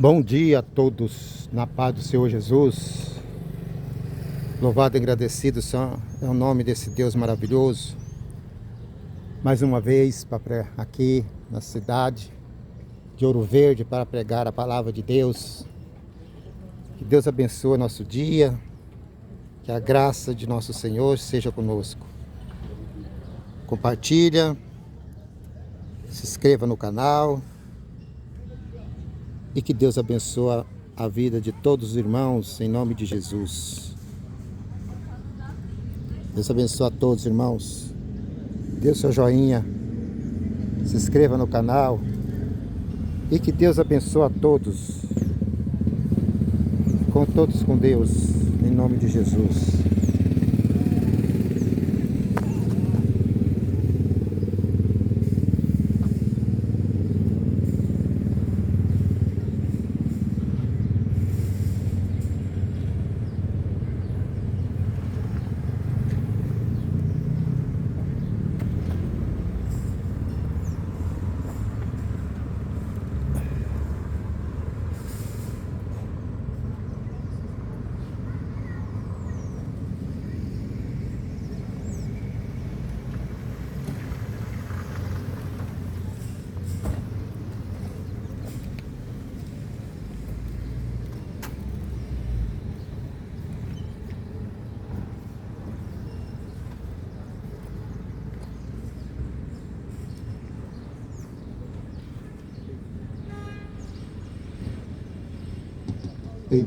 Bom dia a todos, na paz do Senhor Jesus. Louvado e agradecido é o nome desse Deus maravilhoso. Mais uma vez aqui na cidade de Ouro Verde para pregar a palavra de Deus. Que Deus abençoe nosso dia, que a graça de nosso Senhor seja conosco. Compartilha, se inscreva no canal e que Deus abençoe a vida de todos os irmãos, em nome de Jesus. Deus abençoe a todos, irmãos. Dê o seu joinha, se inscreva no canal e que Deus abençoe a todos. Com todos com Deus, em nome de Jesus. Então,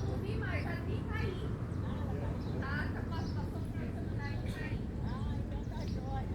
não vi mais, já vi cair. Tá, cair. Então tá jóia.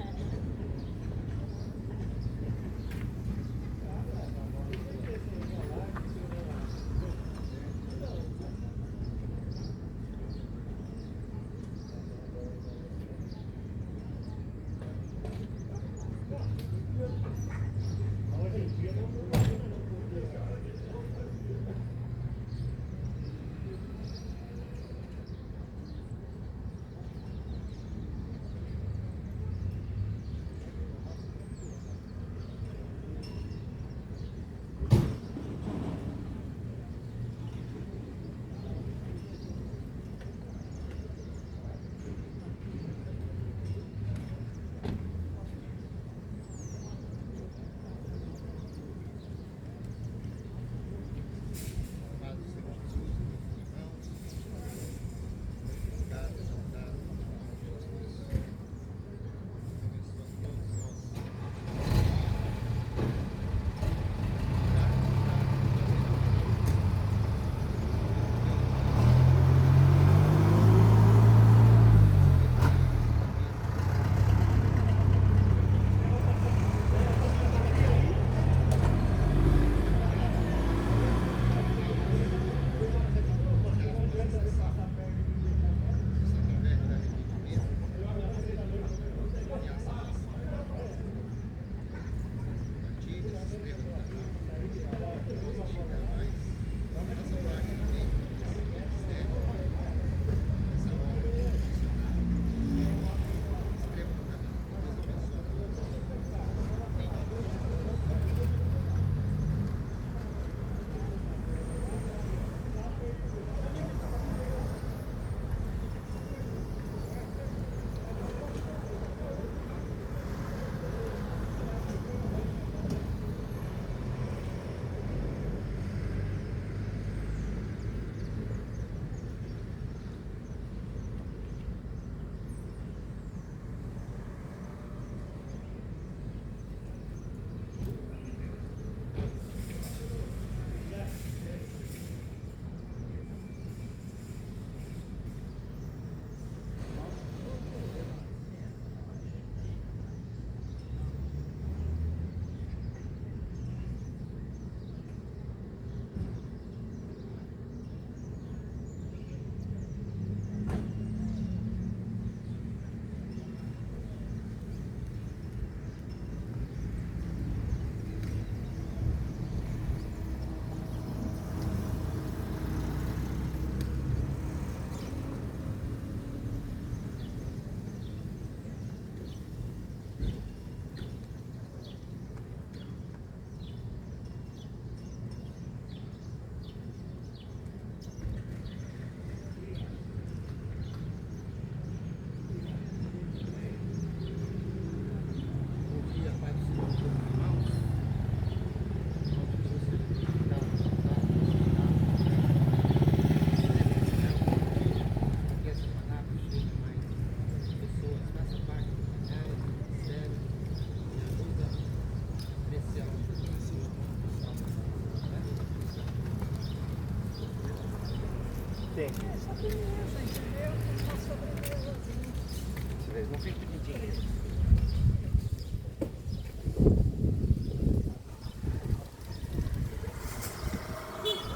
Não fica pedindo dinheiro.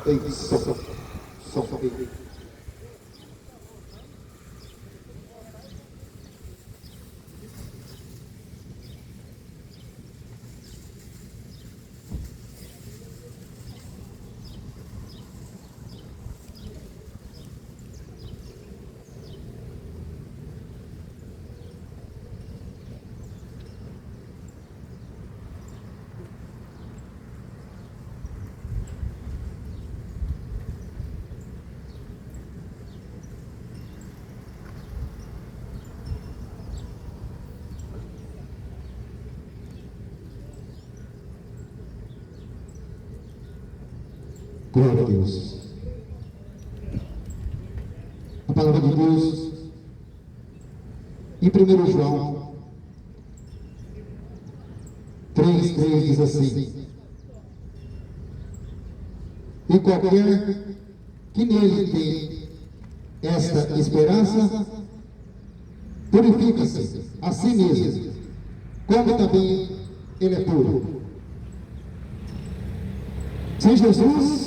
Ei, só falei. Glória a Deus. A palavra de Deus, em 1 João 3,3 diz assim: e qualquer que nele tem esta esperança, purifica-se a si mesmo, como também ele é puro. Sem Jesus,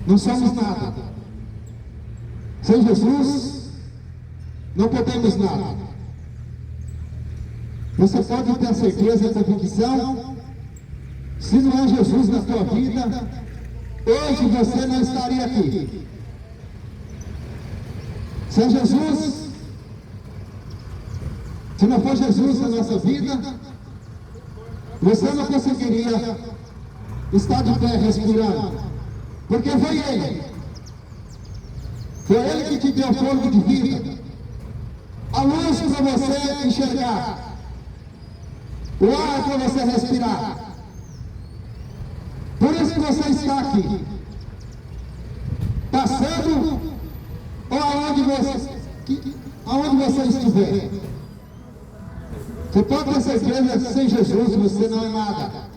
não somos nada. Sem Jesus, não podemos nada. Você pode ter a certeza, a convicção, se não é Jesus na tua vida, hoje você não estaria aqui. Sem Jesus, se não for Jesus na nossa vida, você não conseguiria estar de pé respirando. Porque foi Ele. Foi Ele que te deu fôlego de vida. A luz para você enxergar. O ar para você respirar. Por isso que você está aqui. Passando ou aonde você estiver. Você pode ter certeza que sem Jesus você não é nada.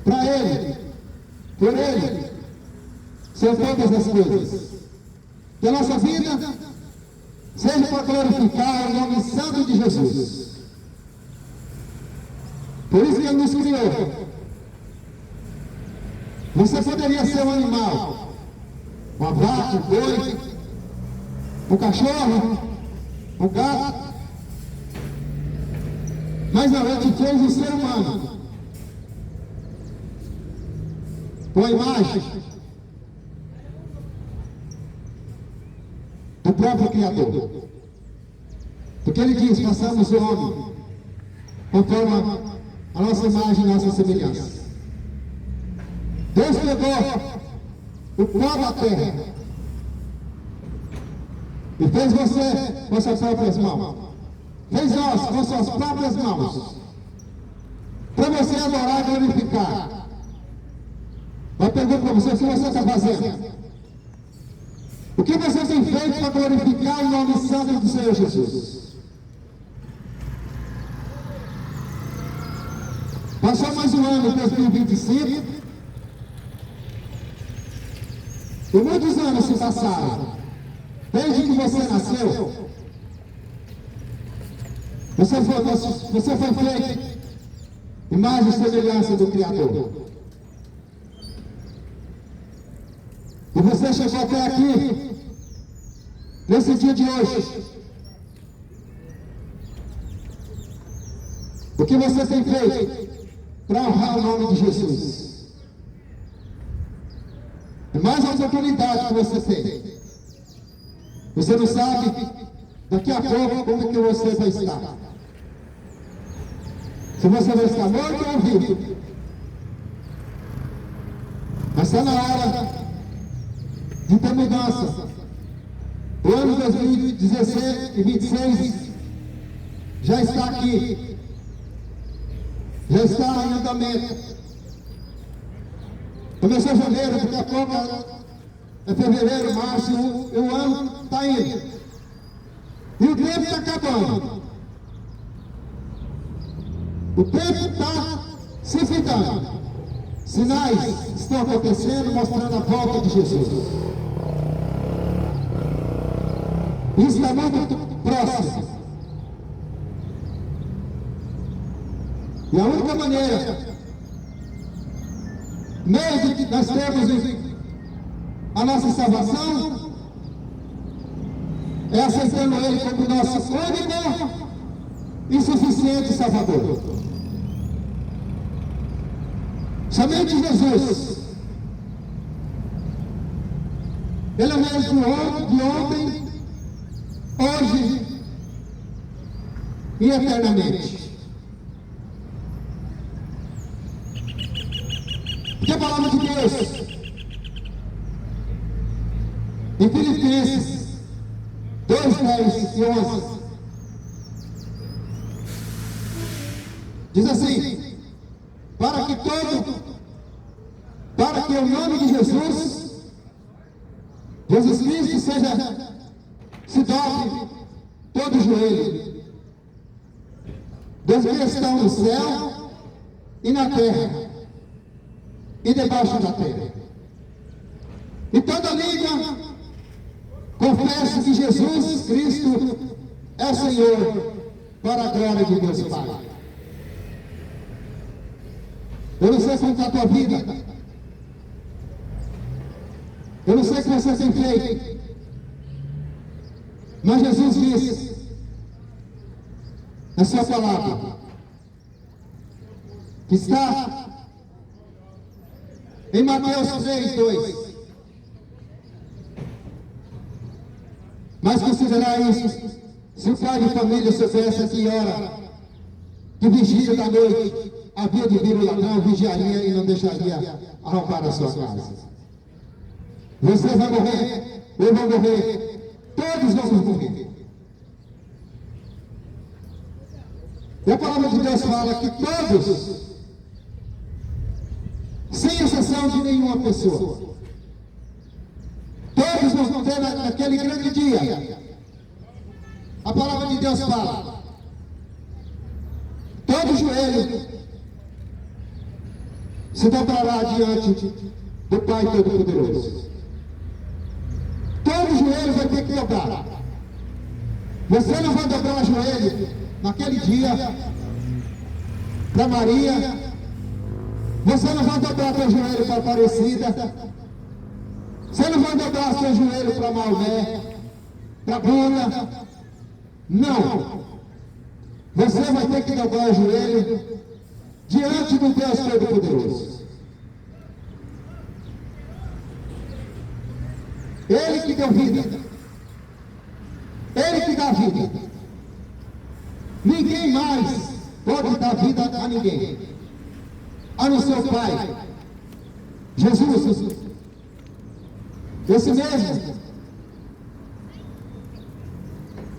Para Ele, por Ele, são todas as coisas. Que a nossa vida seja para glorificar o nome santo de Jesus. Por isso que Ele nos criou. Você poderia ser um animal, uma vaca, um boi, um cachorro, um gato, mas não, Ele te fez um ser humano. Com a imagem do próprio Criador. Porque Ele diz: façamos o homem conforme a nossa imagem e nossa semelhança. Deus pegou o pó da terra e fez você com suas próprias mãos. Fez nós com suas próprias mãos. Para você adorar e glorificar. Eu pergunto para você, o que você está fazendo? O que você tem feito para glorificar o nome santo do Senhor Jesus? Passou mais um ano, 2025. E muitos anos se passaram. Desde que você nasceu, você foi feito imagem e semelhança do Criador. E você chegou até aqui, nesse dia de hoje. O que você tem feito para honrar o nome de Jesus? É mais uma oportunidade que você tem. Você não sabe daqui a pouco como é que você vai estar. Se você vai estar morto ou vivo. Mas está na hora de ter mudança. O ano 2016 e 26 já está aqui. Já está em andamento. Começou janeiro, daqui a pouco é fevereiro, março, e o ano está indo. E o tempo está acabando. O tempo está se findando. Sinais estão acontecendo mostrando a volta de Jesus. Isso está muito próximo. E a única maneira, meio que nós temos a nossa salvação, é aceitando Ele como nosso único e suficiente Salvador. Somente Jesus. Ele é o mesmo de ontem, hoje e eternamente. Que a palavra de Deus em Filipenses 2, 10 e 11 diz assim: para que o nome de Jesus Cristo se dobre todo o joelho dos que estão no céu e na terra e debaixo da terra, e toda língua confesse que Jesus Cristo é Senhor, para a glória de Deus Pai. Eu não sei como está a tua vida, eu não sei o que você tem feito, mas Jesus disse na sua palavra, que está em Mateus 3, 2. Mas considerar isso, se o pai de família soubesse a que hora de vigília da noite havia de vir o ladrão, vigiaria e não deixaria arrombar a sua casa. Você vai morrer, eu vou morrer, todos vamos morrer. E a palavra de Deus fala que todos, sem exceção de nenhuma pessoa, todos vão ter naquele grande dia. A palavra de Deus fala: todo joelho se dobrará diante do Pai Todo-Poderoso. Todo joelho vai ter que dobrar. Você não vai dobrar o joelho naquele dia para Maria. Você não vai dobrar seu joelho para Aparecida. Você não vai dobrar seu joelho para Maomé, para Buda. Não. Você vai ter que dobrar o joelho diante do Deus Todo-Poderoso. Ele que deu vida. Ele que dá vida. Ninguém mais pode dar vida a ninguém, a não ser o Pai. Jesus, esse mesmo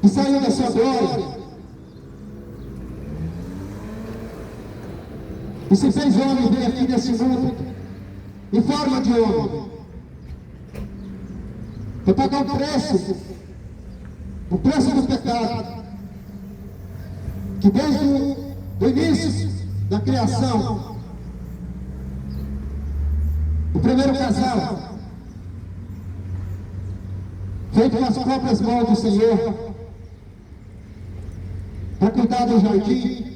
que saiu da sua glória e se fez homem, veio aqui nesse mundo em forma de homem, para pagar o preço do pecado, que desde o início da criação, o primeiro casal, feito com as próprias mãos do Senhor, para cuidar do jardim,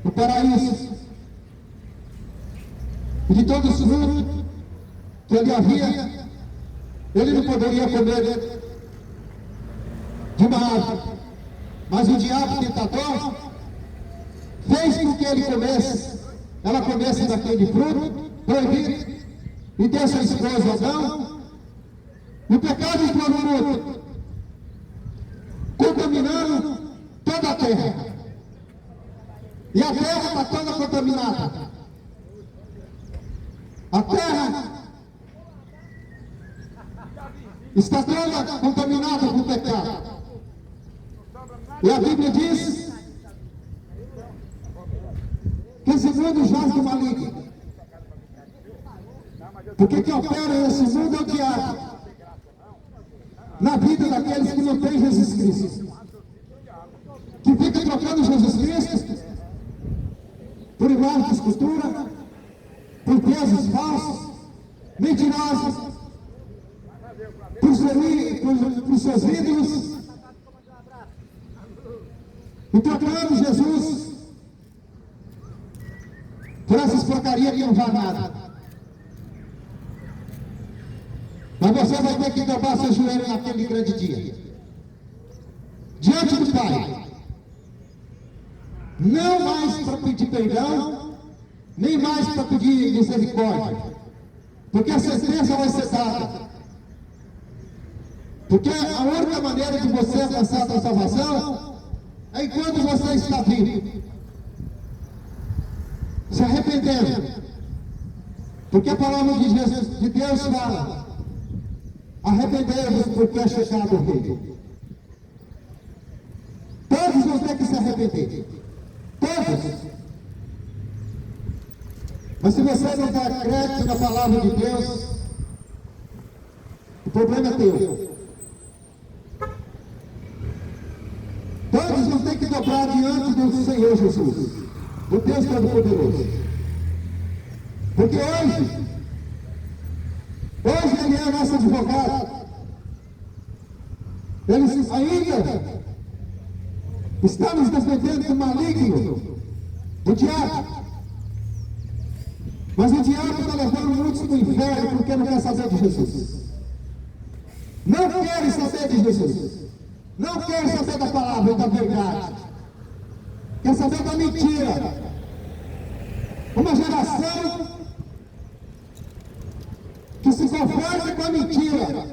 do paraíso, e de todos os frutos que ali havia, ele não poderia comer de uma árvore, mas o diabo tentador fez com que ela comesse daquele fruto proibido, e deu sua esposa Adão. O pecado entrou no mundo, contaminando toda a terra, e a terra está toda contaminada. A terra está toda contaminada com o pecado. E a Bíblia diz que esse mundo jaz do maligno, porque quem opera nesse mundo é o diabo, na vida daqueles que não têm Jesus Cristo, que fica trocando Jesus Cristo por imagem de escultura, por Deus deuses falsos, mentirosos, por seus ídolos, e trocando Jesus por essas porcarias que não valem nada. Mas você vai ter que dobrar seu joelho naquele grande dia, diante do Pai, não mais para pedir perdão, nem mais para pedir misericórdia, porque a sentença vai ser dada. Porque a única maneira de você alcançar a salvação é enquanto você está vivo, se arrependendo. Porque a palavra de Deus fala: arrependei-vos, porque é chegado o Rei. Todos vão ter que se arrepender, todos. Mas se você não dá crédito na palavra de Deus, o problema é teu. Todos vão ter que dobrar diante do Senhor Jesus, o Deus Todo-Poderoso. Porque hoje Ele é nosso advogado. Ele ainda está nos defendendo do maligno, do diabo. Mas o diabo está levando muitos para o inferno porque não quer saber de Jesus. Não querem saber de Jesus. Não querem saber da palavra e da verdade. Quer saber da mentira. Uma geração que se conforma com a mentira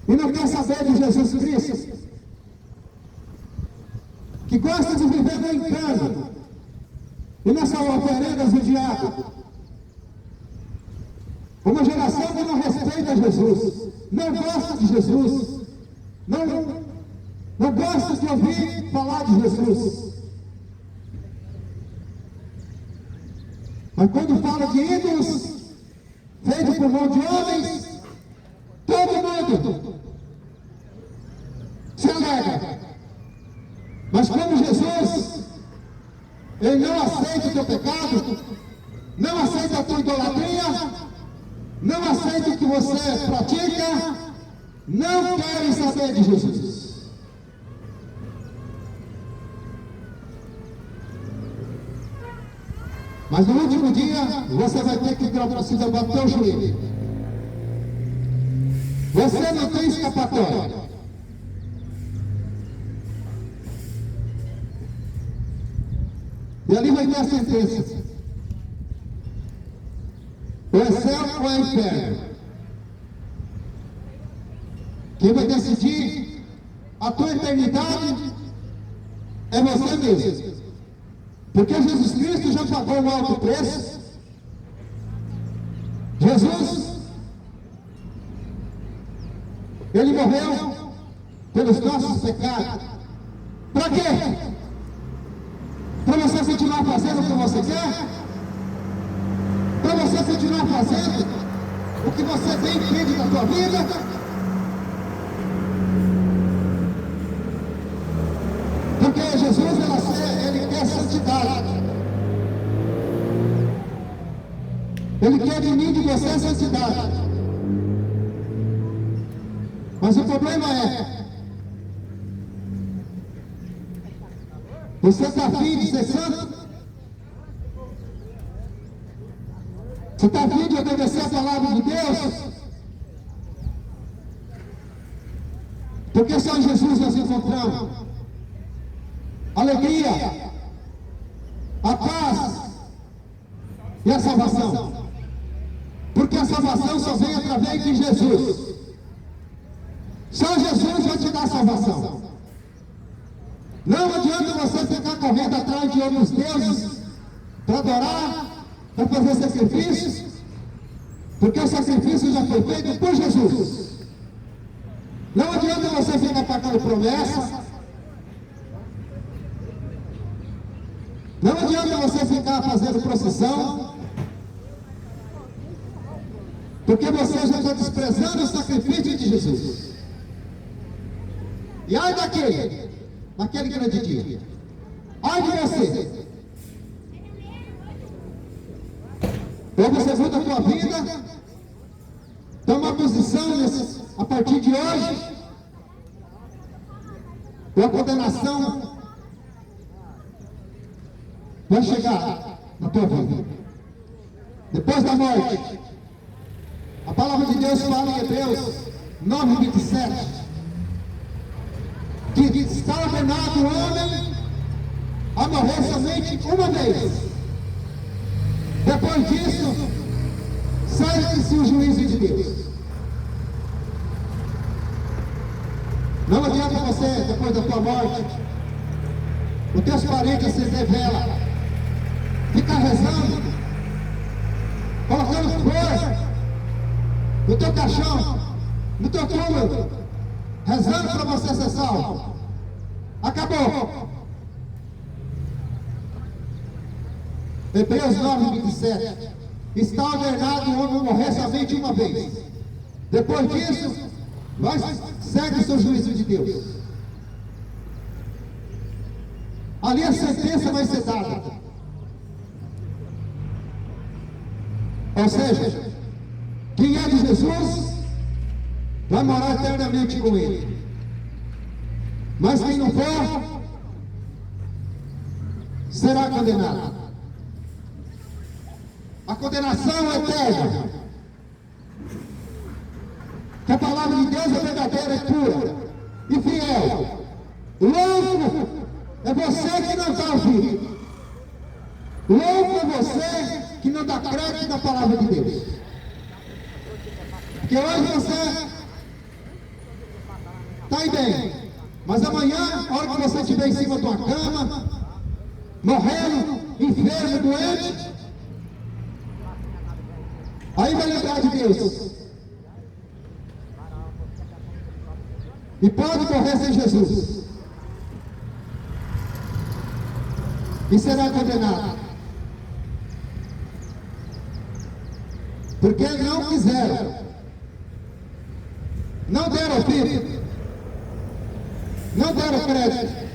e não quer saber de Jesus Cristo, que gosta de viver no inferno e nas oferendas do diabo. Uma geração que não respeita Jesus, não gosta de Jesus, não gosta de ouvir falar de Jesus. Mas quando fala de ídolos feitos por mão de homens, todo mundo se alegra. Mas como Jesus, Ele não aceita o teu pecado, não aceita a tua idolatria, não aceita o que você pratica, não querem saber de Jesus. Mas no último dia, você vai ter que se dobrar o teu joelho. Você não tem escapatória. E ali vai ter a sentença. Ou é céu ou é inferno. Quem vai decidir a tua eternidade é você mesmo. Porque Jesus Cristo já pagou um alto preço. Jesus, Ele morreu pelos nossos pecados. Para quê? Para você continuar fazendo o que você quer? Para você continuar fazendo o que você bem entende da sua vida? Porque Jesus, Ele quer santidade. Ele quer de mim, de você, santidade. Mas o problema é: você está afim de ser santo? Você está afim de obedecer a palavra de Deus? Porque só em Jesus nós encontramos alegria, a paz e a salvação. Porque a salvação só vem através de Jesus. Só Jesus vai te dar salvação. Não adianta você ficar correndo atrás de outros deuses para adorar, para fazer sacrifícios, porque o sacrifício já foi feito por Jesus. Não adianta você ficar pagando promessa. Não adianta você ficar fazendo procissão, porque você já está desprezando o sacrifício de Jesus. E ai naquele grande dia, ai de você, ou você muda a tua vida, toma posição a partir de hoje, ou a condenação vai chegar na tua vida. Depois da morte, a palavra de Deus fala em Hebreus 9:27, que está ordenado o homem a morrer somente uma vez. Depois disso, segue-se o juízo de Deus. Não adianta você, depois da tua morte, os teus parentes se revela, ficar rezando, colocando flor no teu caixão, no teu túmulo, rezando para você ser salvo. Acabou. Hebreus 9:27. Está ordenado o homem morrer somente uma vez. Depois disso, segue o seu juízo de Deus. Ali a sentença vai ser dada. Ou seja, quem é de Jesus vai morar eternamente com Ele. Mas quem não for, será condenado. A condenação é eterna. Que a palavra de Deus é verdadeira, é pura e fiel. Louco é você que não está ouvindo. Louco é você que não dá crédito na palavra de Deus. Porque hoje você está aí bem, mas amanhã, a hora que você estiver em cima de uma cama, morrendo, enfermo, doente, aí vai lembrar de Deus. E pode morrer sem Jesus. E será condenado. Porque não quiseram. Não deram ouvido. Não deram crédito.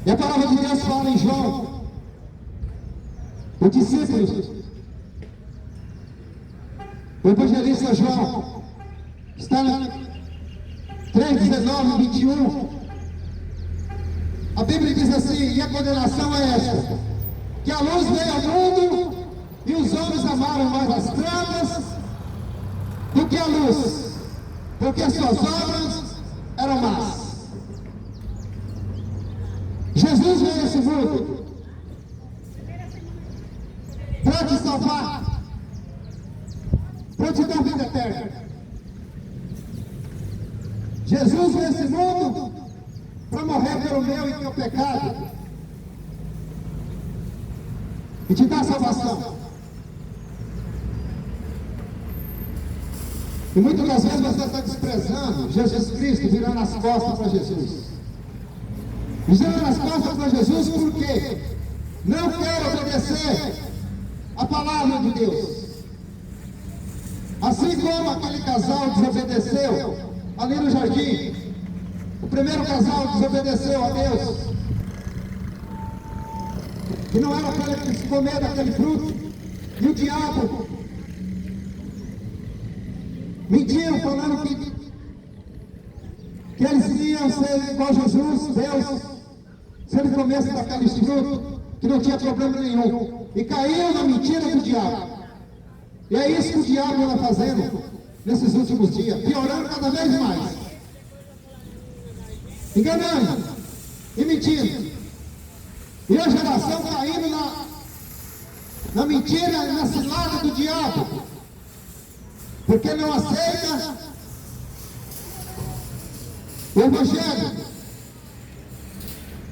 E a palavra de Deus fala em João, o discípulo, o evangelista João, está no 3:19-21. A Bíblia diz assim: e a condenação é esta, que a luz veio ao mundo e os homens amaram mais as trevas do que a luz, porque suas obras eram más. Jesus veio a esse mundo para te salvar, para te dar vida eterna. Jesus veio a esse mundo para morrer pelo meu e teu pecado e te dar salvação. E muitas das vezes você está desprezando Jesus Cristo, virando as costas para Jesus. Virando as costas para Jesus porque não quer obedecer a palavra de Deus. Assim como aquele casal desobedeceu ali no jardim. O primeiro casal desobedeceu a Deus, que não era para eles comer daquele fruto, e o diabo mentiu falando que eles iam ser igual Jesus, Deus, se eles comessem daquele fruto, que não tinha problema nenhum, e caíram na mentira do diabo. E é isso que o diabo anda fazendo nesses últimos dias, piorando cada vez mais, enganando e mentindo, e a geração caindo na mentira e na cilada do diabo, porque não aceita o Evangelho,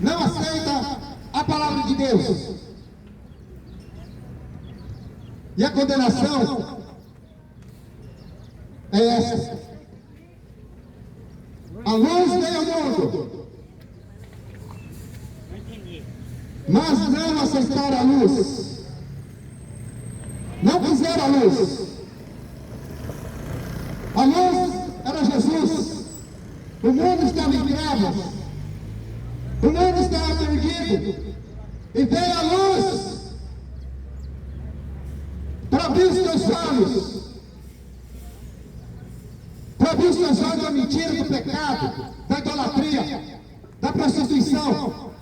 não aceita a palavra de Deus. E a condenação é essa: a luz veio ao mundo, mas não aceitaram a luz, não quiseram a luz. A luz era Jesus. O mundo estava em trevas, o mundo estava perdido, e veio a luz para abrir os teus olhos, para abrir os teus olhos da mentira, do pecado, da idolatria, da prostituição.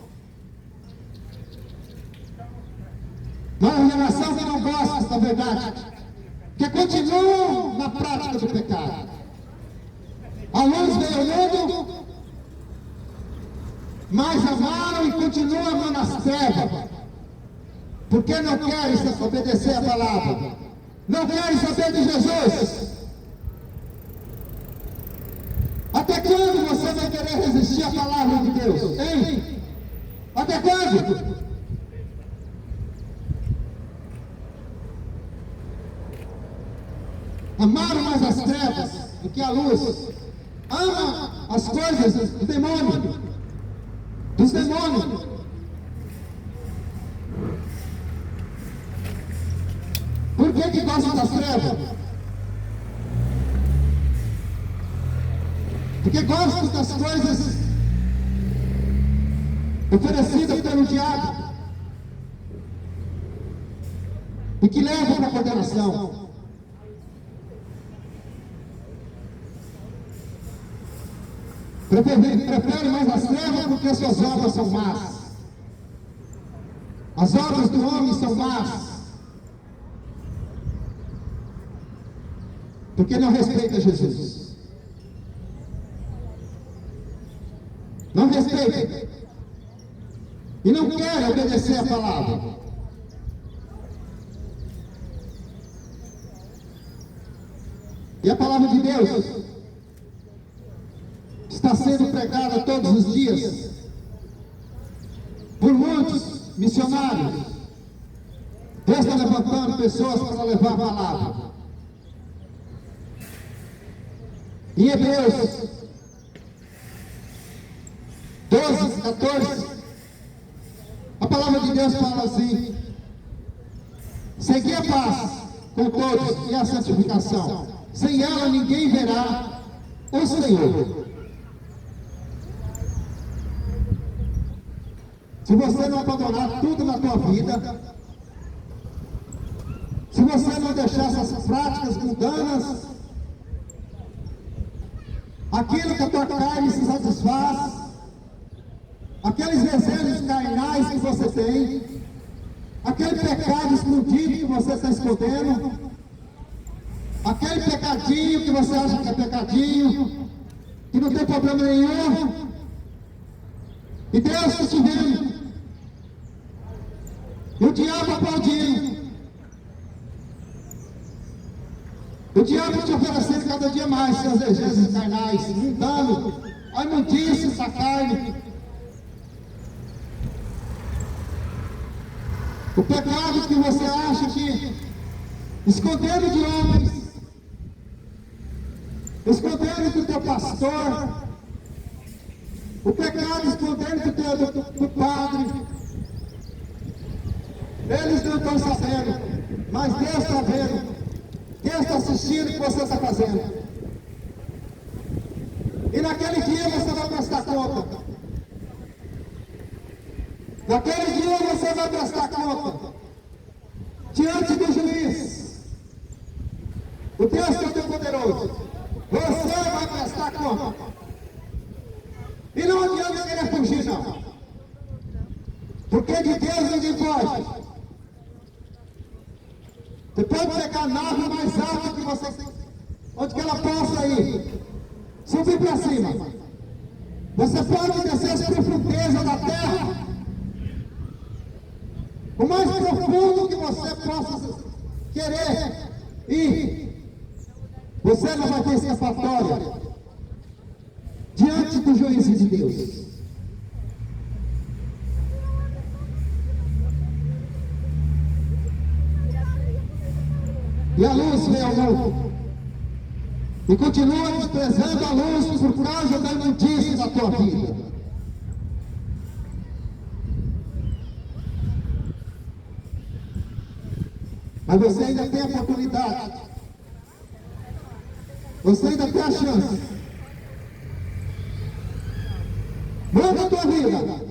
Uma geração que não gosta da verdade, que continuam na prática do pecado. A luz veio ao mundo, mas amaram e continuam amando as trevas, porque não querem obedecer a palavra, não querem saber de Jesus. Até quando você vai querer resistir à palavra de Deus, hein? Até quando? Amaram mais as trevas do que a luz. Ama as coisas do demônio, dos demônios. Por que gostam das trevas? Porque gostam das coisas oferecidas pelo diabo e que levam para a condenação. Prefere mais as trevas porque as suas obras são más. As obras do homem são más. Porque não respeita Jesus. Não respeita. E não quer obedecer a palavra. E a palavra de Deus está sendo pregada todos os dias por muitos missionários. Deus está levantando pessoas para levar a palavra. Em Hebreus 12, 14, a palavra de Deus fala assim: segui a paz com todos e a santificação, sem ela ninguém verá o Senhor. Se você não abandonar tudo na tua vida, se você não deixar essas práticas mundanas, aquilo que a tua carne se satisfaz, aqueles desejos carnais que você tem, aquele pecado escondido que você está escondendo, aquele pecadinho que você acha que é pecadinho, que não tem problema nenhum, e Deus está te vendo. E o diabo aplaudindo. O diabo te oferecendo cada dia mais seus desejos carnais, mudando a imundícia da carne. O pecado que você acha que, escondendo de homens, escondendo do teu pastor, o pecado escondendo do padre, eles não estão sabendo, mas Deus está vendo, Deus está assistindo o que você está fazendo. E naquele dia você vai prestar conta. Naquele dia você vai prestar conta diante do juiz, o Deus Todo-Poderoso. Você vai prestar conta. E não adianta querer fugir, não. Porque de Deus ninguém pode. Você pode pegar a nave mais alta que você, onde que ela possa ir, subir para cima. Você pode descer as profundezas da terra, o mais profundo que você possa querer ir. Você não vai ter escapatória diante do juízo de Deus. E a luz veio ao mundo, e continua desprezando a luz por causa da imundícia da tua vida. Mas você ainda tem a oportunidade, você ainda tem a chance. Muda a tua vida.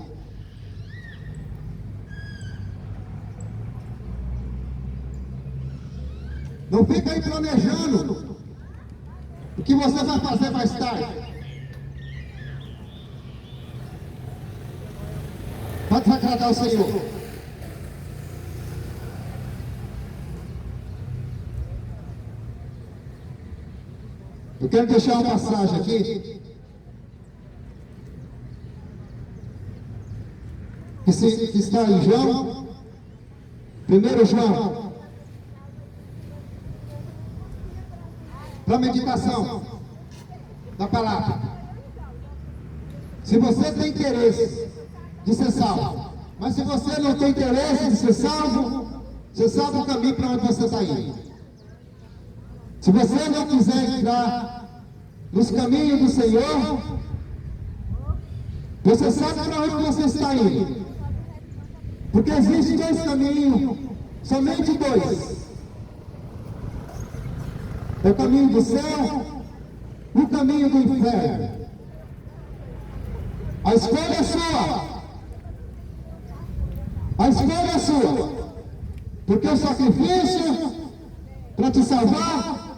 fica aí planejando o que você vai fazer mais tarde. Pode agradar o Senhor. Eu quero deixar uma passagem aqui que está em João, 1 João, para a meditação da palavra. Se você tem interesse de ser salvo, mas se você não tem interesse de ser salvo, você sabe o caminho para onde você está indo. Se você não quiser entrar nos caminhos do Senhor, você sabe para onde você está indo. Porque existem dois caminhos, somente dois. É o caminho do céu e o caminho do inferno. A escolha é sua. A escolha é sua. Porque o sacrifício para te salvar,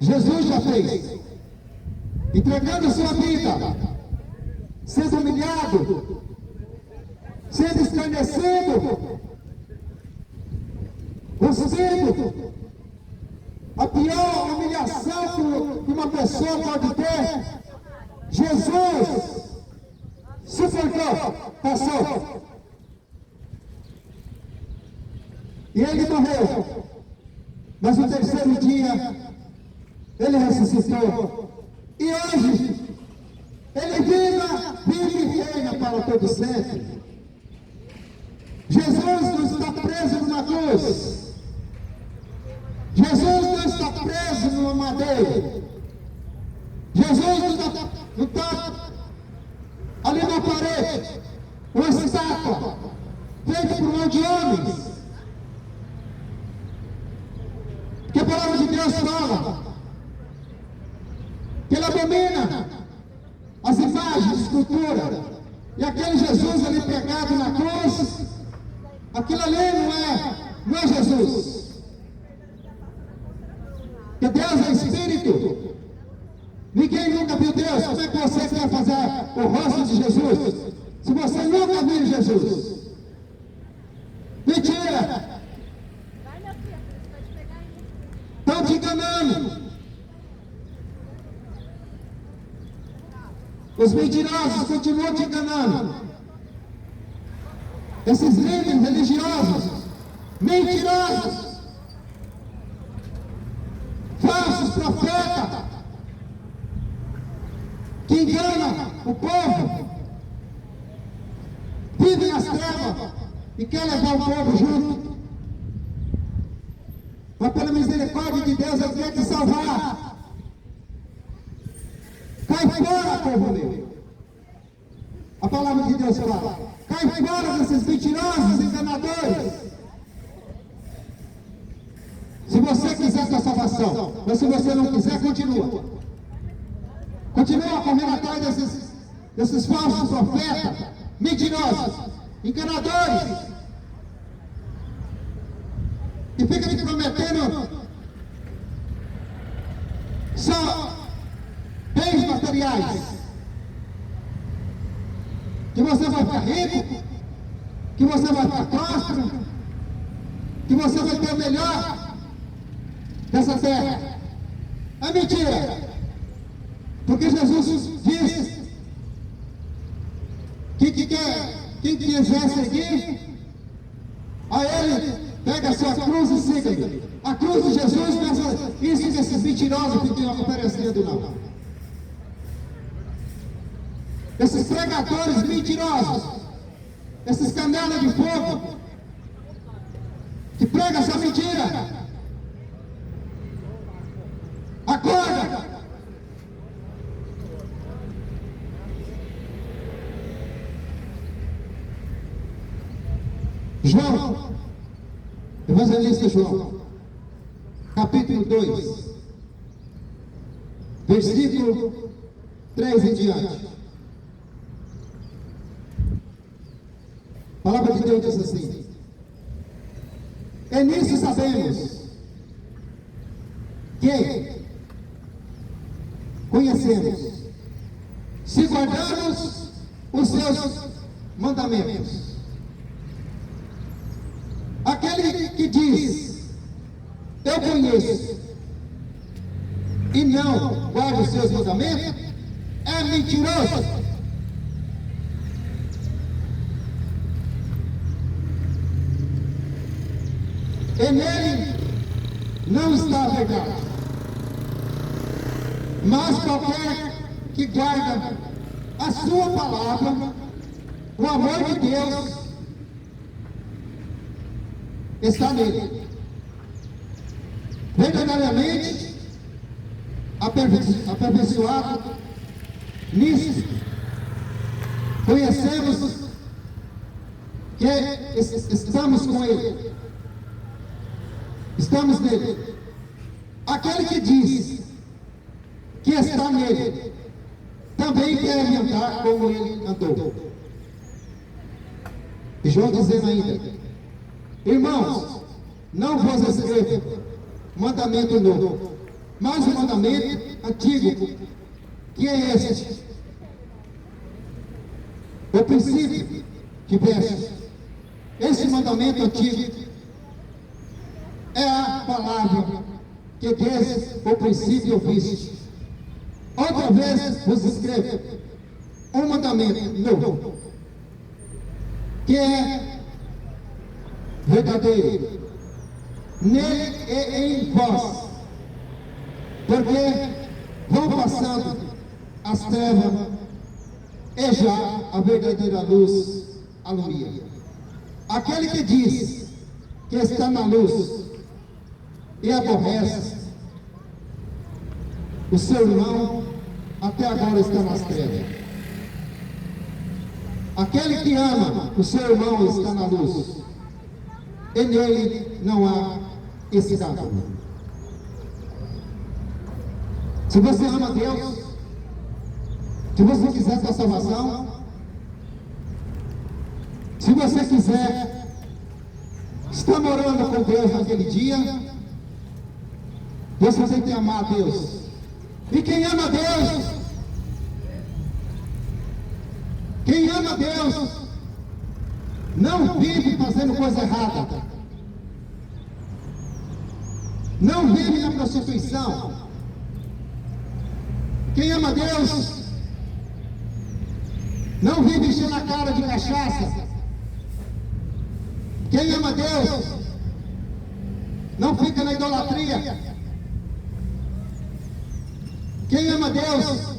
Jesus já fez. Entregando sua vida, sendo humilhado, sendo escarnecido, cuspido. A pior humilhação que uma pessoa pode ter, Jesus suportou, passou. E ele morreu. Mas no terceiro dia, ele ressuscitou. E hoje, ele vive e reina para todo sempre. Jesus não está preso numa cruz. Jesus não está preso numa madeira. Jesus não está ali na parede, uma estátua feita por mão de homens. Que a palavra de Deus fala que ele abomina as imagens, escultura, e aquele Jesus ali pregado na cruz, aquilo ali não é Jesus. Porque Deus é Espírito. Ninguém nunca viu Deus. Como é que você quer fazer o rosto de Jesus se você nunca viu Jesus? Mentira! Estão te enganando. Os mentirosos continuam te enganando. Esses líderes religiosos, mentirosos, falsos profetas, que enganam o povo, vivem nas trevas e querem levar o povo junto. Mas pela misericórdia de Deus, Ele quer te salvar. Cai fora, povo meu. A palavra de Deus fala: cai fora desses mentirosos, enganadores. Se você quiser sua salvação, mas se você não quiser, continua. Continua correndo atrás desses falsos profetas, mentirosos, enganadores, que fica te prometendo só bens materiais, que você vai ficar rico, que você vai ficar próspero, que você vai ter o melhor dessa terra. É mentira. Porque Jesus diz que quem quiser seguir a Ele, pega a sua cruz e siga-me. A cruz de Jesus não é isso que esses mentirosos que estão oferecendo, não. Esses pregadores mentirosos, esses canelas de fogo, que pregam essa mentira. Acorda! João, evangelista João, capítulo 2, versículo 3 em diante. A palavra de Deus diz assim: e nisso sabemos que conhecemos, se guardarmos os seus mandamentos. Aquele que diz, eu conheço, e não guarda os seus mandamentos, é mentiroso. E nele não está a verdade. Mas qualquer que guarda a sua palavra, o amor de Deus está nele. Verdadeiramente aperfeiçoado nisso, conhecemos que estamos com Ele. Estamos nele. Aquele que diz que está nele, também quer andar como ele andou. E João dizendo ainda, irmãos, não vos escrevo mandamento novo, mas um mandamento antigo, que é este, o princípio que peço. Esse mandamento antigo é a palavra que desde o princípio ouviste. Outra vez vos escrevo um mandamento novo, que é verdadeiro, nele e em vós, porque vão passando as trevas e já a verdadeira luz alumia. Aquele que diz que está na luz e aborrece o seu irmão, até agora está nas trevas. Aquele que ama o seu irmão está na luz, e nele não há esse dado. Se você ama Deus, se você quiser sua salvação, se você quiser estar morando com Deus naquele dia, você tem que amar a Deus. E quem ama a Deus, não vive fazendo coisa errada, não vive na prostituição. Quem ama a Deus não vive enchendo a cara de cachaça. Quem ama a Deus não fica na idolatria. Quem ama a Deus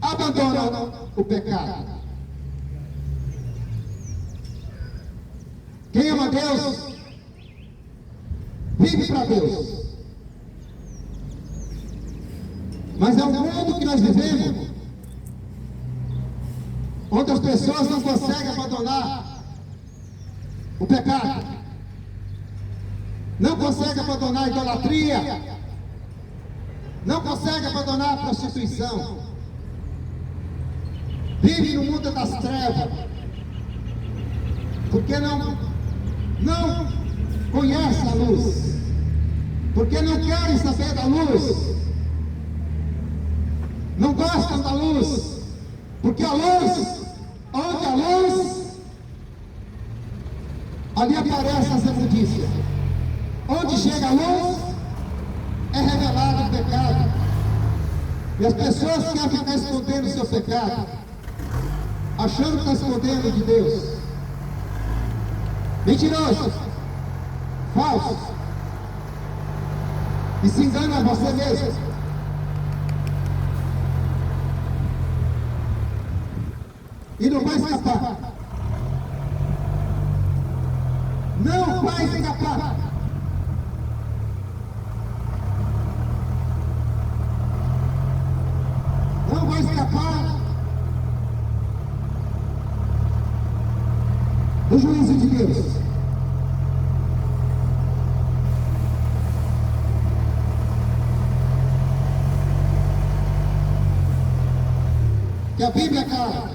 abandona o pecado. Quem ama a Deus vive para Deus. Mas é um mundo que nós vivemos onde as pessoas não conseguem abandonar o pecado, não conseguem abandonar a idolatria, não conseguem abandonar a prostituição, vive no mundo das trevas, porque não conhecem a luz, porque não querem saber da luz, não gostam da luz, porque a luz, onde a luz, ali aparece as imundícias. Onde chega a luz, é revelado o pecado. E as pessoas querem ficar escondendo o seu pecado, achando que está escondendo de Deus. Mentiroso, falso, e se engana a você mesmo. E não vai escapar. Não vai escapar. Não vai escapar do juízo de Deus. Que a Bíblia é clara.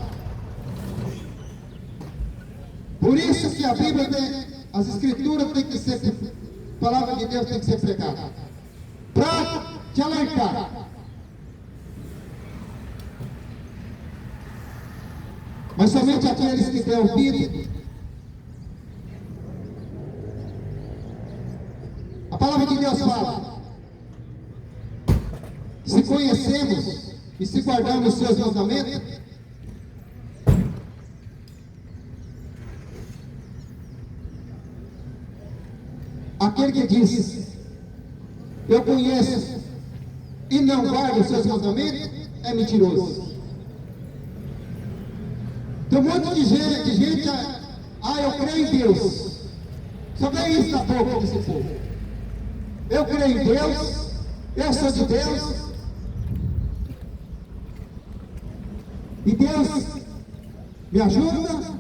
Por isso que a Bíblia tem, as Escrituras tem que ser, a palavra de Deus tem que ser pregada. para te alertar. Mas somente aqueles que têm ouvido. A palavra de Deus fala: se conhecemos e se guardamos os seus mandamentos, aquele que diz, eu conheço e não guarda os seus mandamentos, é mentiroso. Tem um monte de gente, eu creio em Deus. Só vem isso da boca desse povo. Eu creio em Deus, eu sou de Deus, e Deus me ajuda,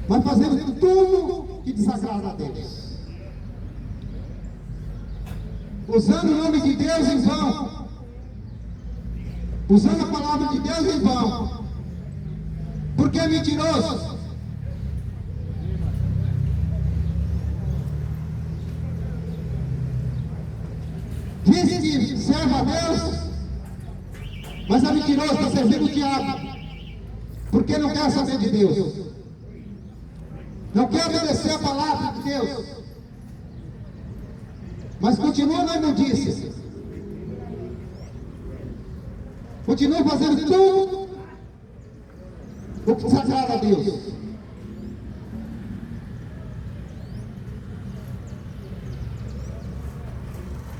mas fazendo tudo que desagrada a Deus. Usando o nome de Deus em vão, usando a palavra de Deus em vão, porque é mentiroso. Diz que serve a Deus, mas é mentiroso, está servindo o diabo, porque não quer saber de Deus, não quer obedecer a palavra de Deus, mas continua na imundícia, continua fazendo tudo o que desagrada a Deus.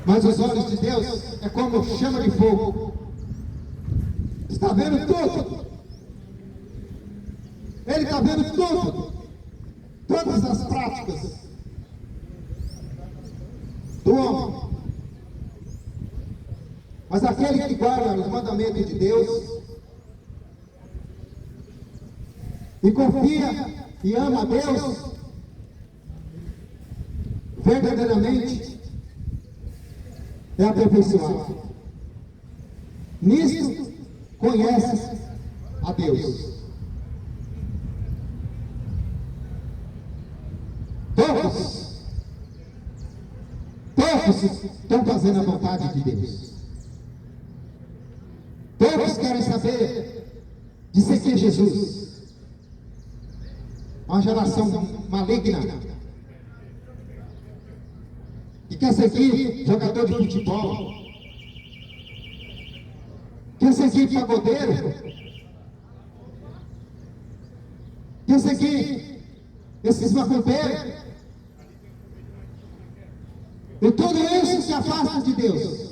Mas os olhos de Deus é como chama de fogo, está vendo tudo, Ele está vendo tudo, todas as práticas do homem. Mas aquele que guarda os mandamentos de Deus e confia e ama a Deus verdadeiramente é aperfeiçoado. Nisto conhece a Deus. Todos estão fazendo a vontade de Deus. Todos querem saber de seguir Jesus. Uma geração maligna que quer seguir jogador de futebol, quer seguir pagodeiro, quer seguir esses macumbeiros, e tudo isso se afasta de Deus,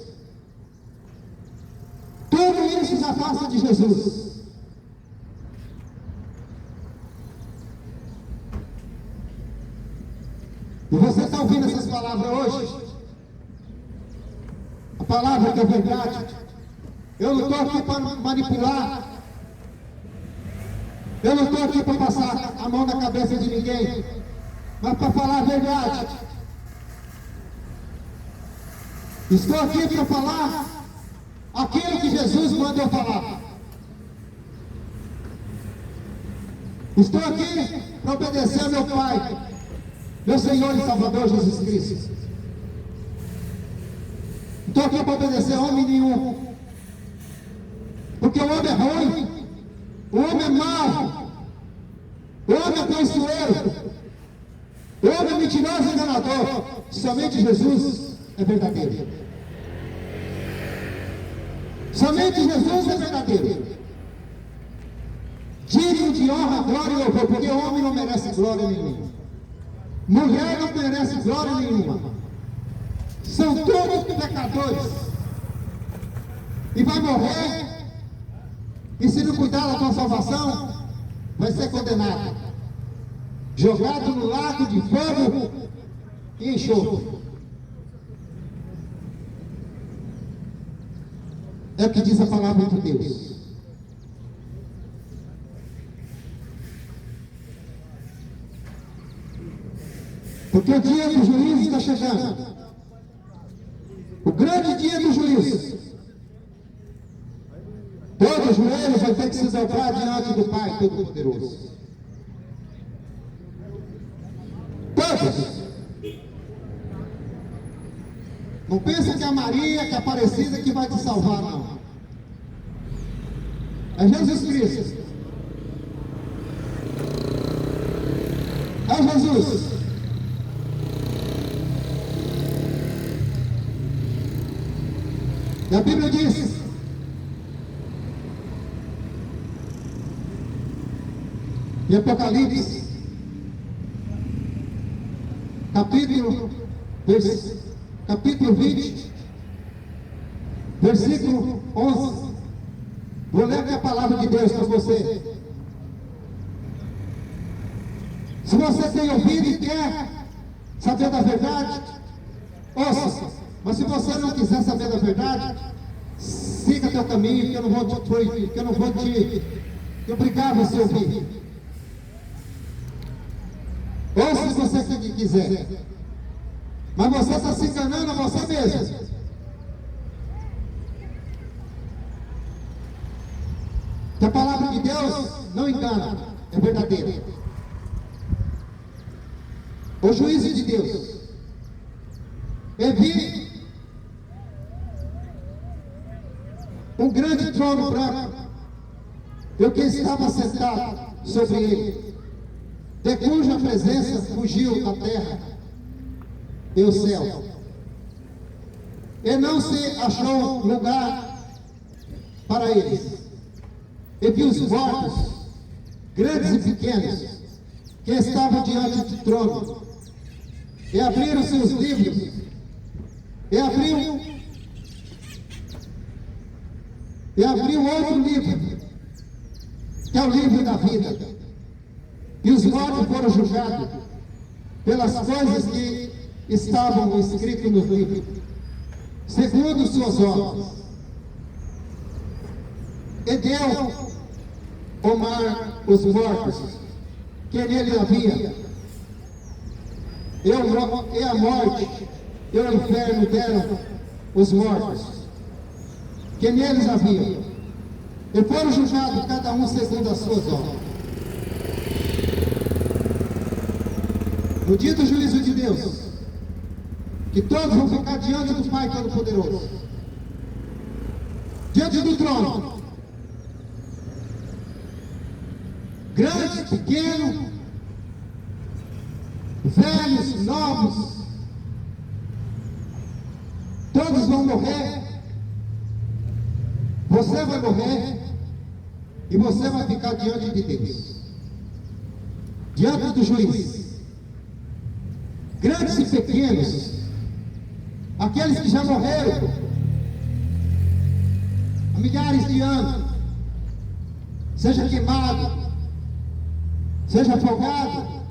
tudo isso se afasta de Jesus. E você está ouvindo essas palavras hoje? A palavra que é verdade. Eu não estou aqui para manipular. Eu não estou aqui para passar a mão na cabeça de ninguém, mas para falar a verdade. Estou aqui para falar aquilo que Jesus mandou falar. Estou aqui para obedecer ao meu Pai, meu Senhor e Salvador Jesus Cristo. Estou aqui para obedecer a homem nenhum, porque o homem é ruim, o homem é mau, o homem é traiçoeiro, o homem é mentiroso e enganador. Somente Jesus é verdadeiro. Somente Jesus é verdadeiro, digno de honra, glória e louvor, porque o homem não merece glória nenhuma, mulher não merece glória nenhuma, são todos pecadores, e vai morrer, e se não cuidar da tua salvação, vai ser condenado, jogado no lago de fogo e enxofre. É o que diz a palavra de Deus. Porque o dia do juízo está chegando. O grande dia do juízo. Todo joelho vai ter que se dobrar diante do Pai Todo-Poderoso. Todos. Não pensa que é a Maria, que é a Aparecida que vai te salvar, não. É Jesus Cristo. É Jesus. E a Bíblia diz: em Apocalipse, capítulo 20, versículo 11. Vou ler aqui a palavra de Deus para você. Se você tem ouvido e quer saber da verdade, ouça. Mas se você não quiser saber da verdade, siga teu caminho, que eu não vou te obrigar a você ouvir. Ouça se você quiser. Mas você está se enganando a você mesmo. Que a palavra de Deus não engana, é verdadeira. O juízo de Deus. E vi um grande trono branco, e o que estava sentado sobre ele, de cuja presença fugiu a terra e o céu, e não se achou lugar para eles. E vi os mortos, grandes e pequenos, que estavam diante do trono, e abriram seus livros, e abriu outro livro, que é o livro da vida. E os mortos foram julgados pelas coisas que estavam escritas no livro, segundo suas obras. E deu o mar os mortos que nele havia, e a morte e o inferno deram os mortos que neles havia, e foram julgados cada um segundo as suas obras. No dia do juízo de Deus, que todos vão ficar diante do Pai Todo-Poderoso, diante do trono, grande, pequeno, velhos, novos, todos vão morrer. Você vai morrer e você vai ficar diante de Deus, diante do juiz. Grandes e pequenos, aqueles que já morreram há milhares de anos, seja queimado, seja afogado,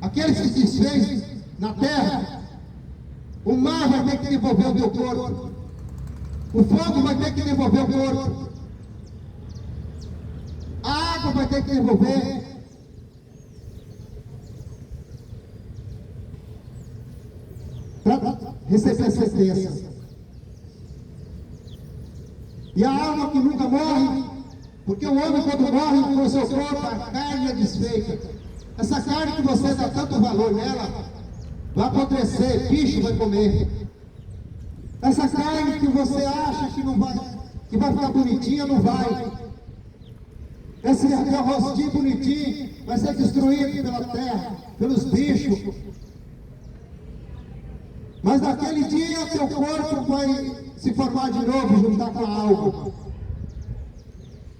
aqueles que se desfez na terra, o mar vai ter que devolver o teu corpo, o fogo vai ter que devolver o corpo, a água vai ter que devolver, para receber a sentença. E a alma que nunca morre, porque o homem quando morre com o seu corpo, a carne é desfeita. Essa carne que você dá tanto valor nela, vai apodrecer, bicho vai comer. Essa carne que você acha que não vai, que vai ficar bonitinha, não vai. Esse teu rostinho bonitinho vai ser destruído pela terra, pelos bichos. Mas naquele dia teu corpo vai se formar de novo, juntar com a alma.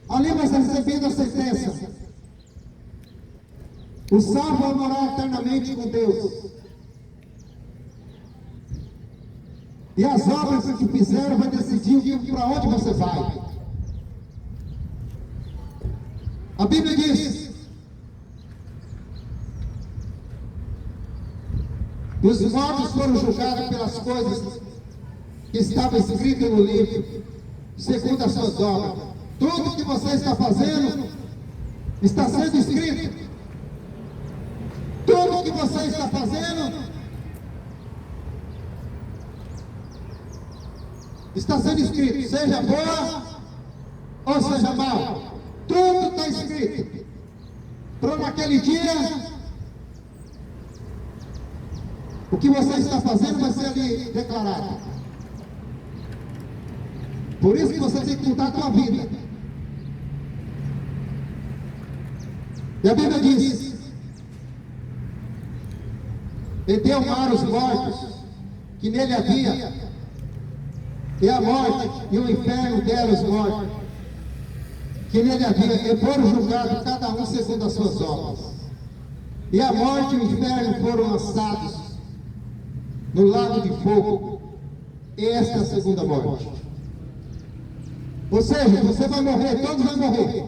Ali vai ser recebida a sentença. O salvo vai morar eternamente com Deus. E as obras que fizeram vai decidir para onde você vai. A Bíblia diz: os mortos foram julgados pelas coisas que estavam escritas no livro, segundo as suas obras. Tudo que você está fazendo está sendo escrito. Tudo que você está fazendo está sendo escrito, seja boa ou seja mal. Tudo está escrito. Para naquele dia O que você está fazendo vai ser ali declarado. Por isso que você tem que mudar a tua vida. E a Bíblia diz: e deu mar os mortos que nele havia, e a morte e o inferno deram os mortos que nele havia, e foram julgados cada um segundo as suas obras. E a morte e o inferno foram lançados no lago de fogo. Esta é a segunda morte. Ou seja, você vai morrer, todos vão morrer.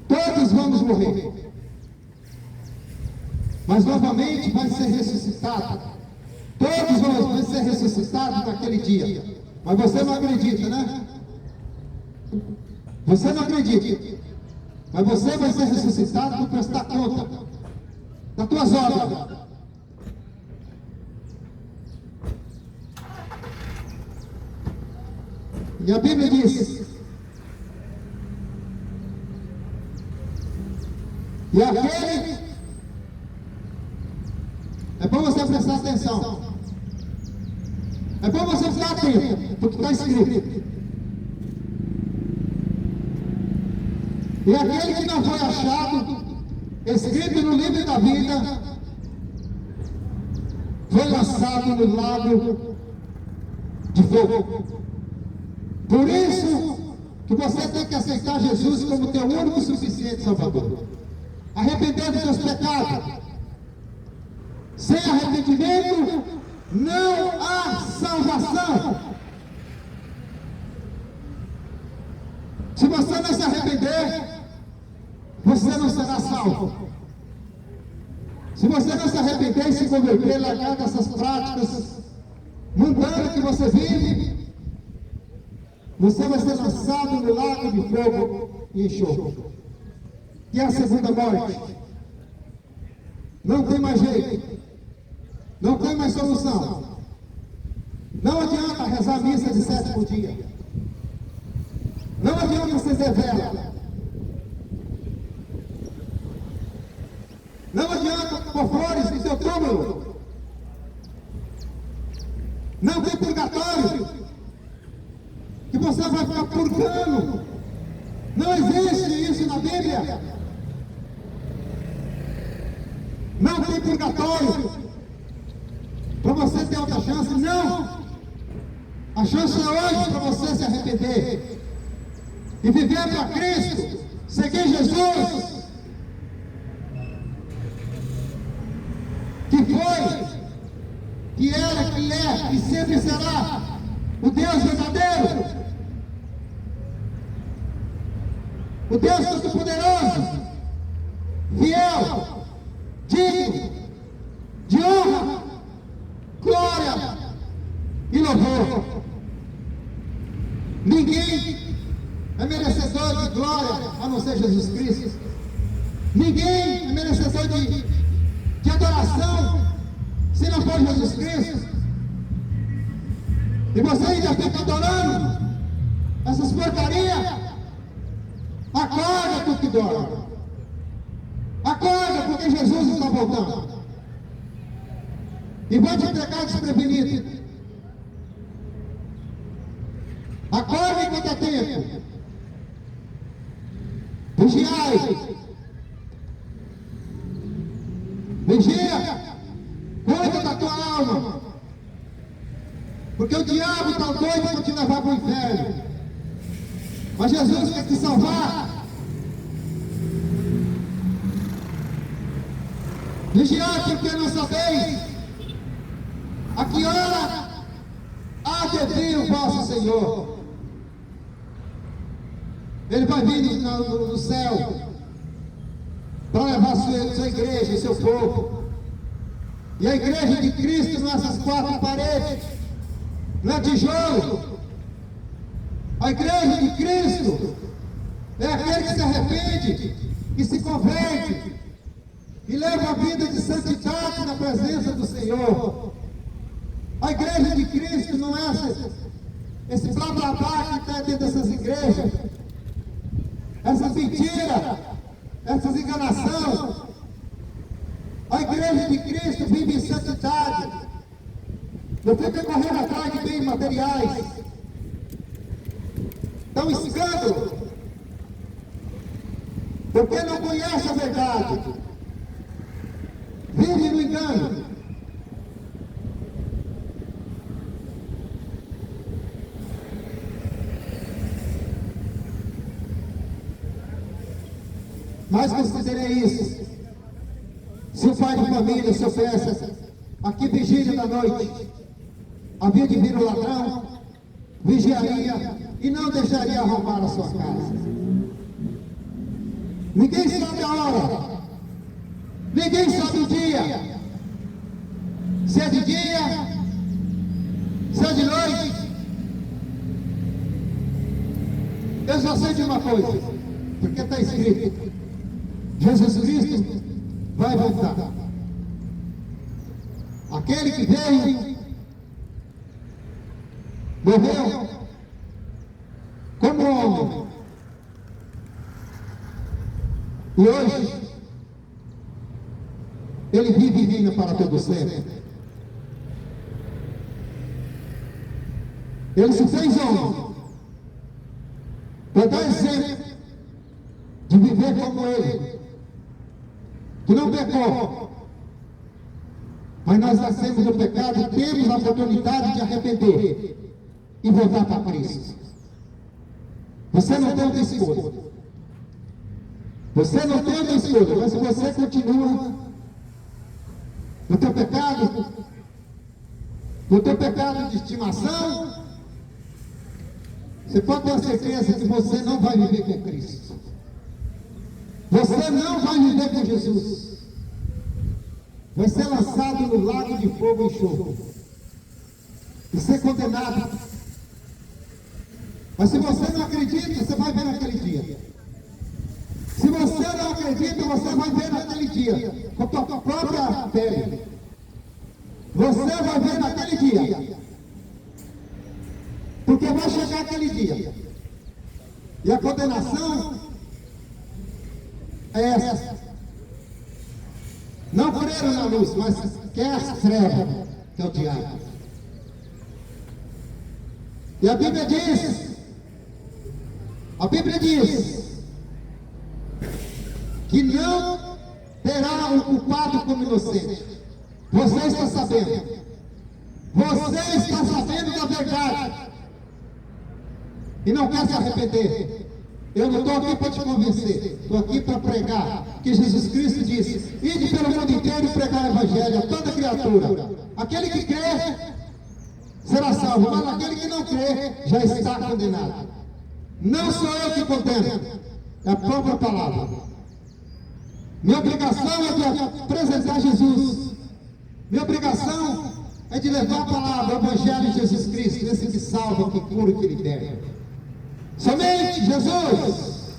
Todos vamos morrer. Mas novamente vai ser ressuscitado. Todos vão ser ressuscitados naquele dia. Mas você não acredita, né? Você não acredita. Mas você vai ser ressuscitado por prestar conta das tuas obras. E a Bíblia diz: e aquele, é bom você prestar atenção, é bom você ficar atento, porque está escrito: e aquele que não foi achado escrito no livro da vida foi lançado no lago de fogo. Por isso que você tem que aceitar Jesus como teu único e suficiente Salvador. Arrepender dos seus pecados. Sem arrependimento não há salvação. Se você não se arrepender, você não será salvo. Se você não se arrepender e se converter, largar dessas práticas mundanas que você vive, você vai ser lançado no lago de fogo e enxofre. E a segunda morte. Não tem mais jeito. Não tem mais solução. Não adianta rezar a missa de 7 por dia. Não adianta acender vela. Não adianta pôr flores no seu túmulo. Não tem purgatório que você vai ficar purgando. Não existe isso na Bíblia. Não tem purgatório para você ter outra chance. Não. A chance é hoje para você se arrepender e viver para Cristo, seguir Jesus, que foi, que era, que é e sempre será o Deus verdadeiro, o Deus Todo-Poderoso, fiel, digno de honra, glória e louvor. Ninguém é merecedor de glória a não ser Jesus Cristo. Ninguém é merecedor de adoração se não for Jesus Cristo. E você ainda fica adorando essas porcarias. Acorda, tu que dorme. Acorda, porque Jesus está voltando. E vai te pegar desprevenido. Acorda enquanto é tempo. Vigiai. Vigia. Cuida da tua alma. Porque o diabo está doido para te levar para o inferno. Mas Jesus quer te salvar. Vigiai, porque não sabeis a que hora há de vir o vosso Senhor. Ele vai vir no céu para levar sua igreja e seu povo. E a igreja de Cristo nessas 4 paredes não é tijolo. A igreja de Cristo é aquele que se arrepende e se converte e leva a vida de santidade na presença do Senhor. A igreja de Cristo não é esse blá blá blá que está dentro dessas igrejas, essas mentiras, essas enganações. A igreja igreja de Cristo vive em santidade, não fica correndo atrás de bens materiais, dá um escândalo, porque não conhece a verdade, vive no engano. Mas considerei isso. Se o pai de família se oferece aqui vigília da noite, havia de vir o ladrão, vigiaria e não deixaria arrombar a sua casa. Ninguém sabe a hora, ninguém sabe o dia, se é de dia, se é de noite. Eu só sei de uma coisa, porque está escrito: Jesus Cristo vai voltar. Aquele que veio, morreu como homem, e hoje ele vive e reina para todo sempre. Ele se fez homem para dar exemplo de viver como ele, que não pecou, mas nós nascemos do pecado e temos a oportunidade de arrepender e voltar para Cristo. Você não tem outra escolha. Você não tem outra escolha, mas se você continua no teu pecado de estimação, você pode ter certeza que você não vai viver com Cristo. Você não vai viver com Jesus. Vai ser lançado no lago de fogo e enxofre e ser condenado. Mas se você não acredita, você vai ver naquele dia. Se você não acredita, você vai ver naquele dia, com a tua própria pele. Você vai ver naquele dia. Porque vai chegar aquele dia. E a condenação é essa. Não creram na luz, mas quer as trevas, que é o diabo. E a Bíblia diz que não terá o culpado como inocente. Você está sabendo. Você está sabendo da verdade. E não quer se arrepender. Eu não estou aqui para te convencer. Estou aqui para pregar. Que Jesus Cristo disse: ide pelo mundo inteiro e pregar o Evangelho a toda criatura. Aquele que crê será salvo, mas aquele que não crê já está condenado. Não sou eu que condeno, é a própria palavra. Minha obrigação é de apresentar Jesus. Minha obrigação é de levar a palavra, o Evangelho de Jesus Cristo, esse que salva, que cura, que liberta. Somente Jesus.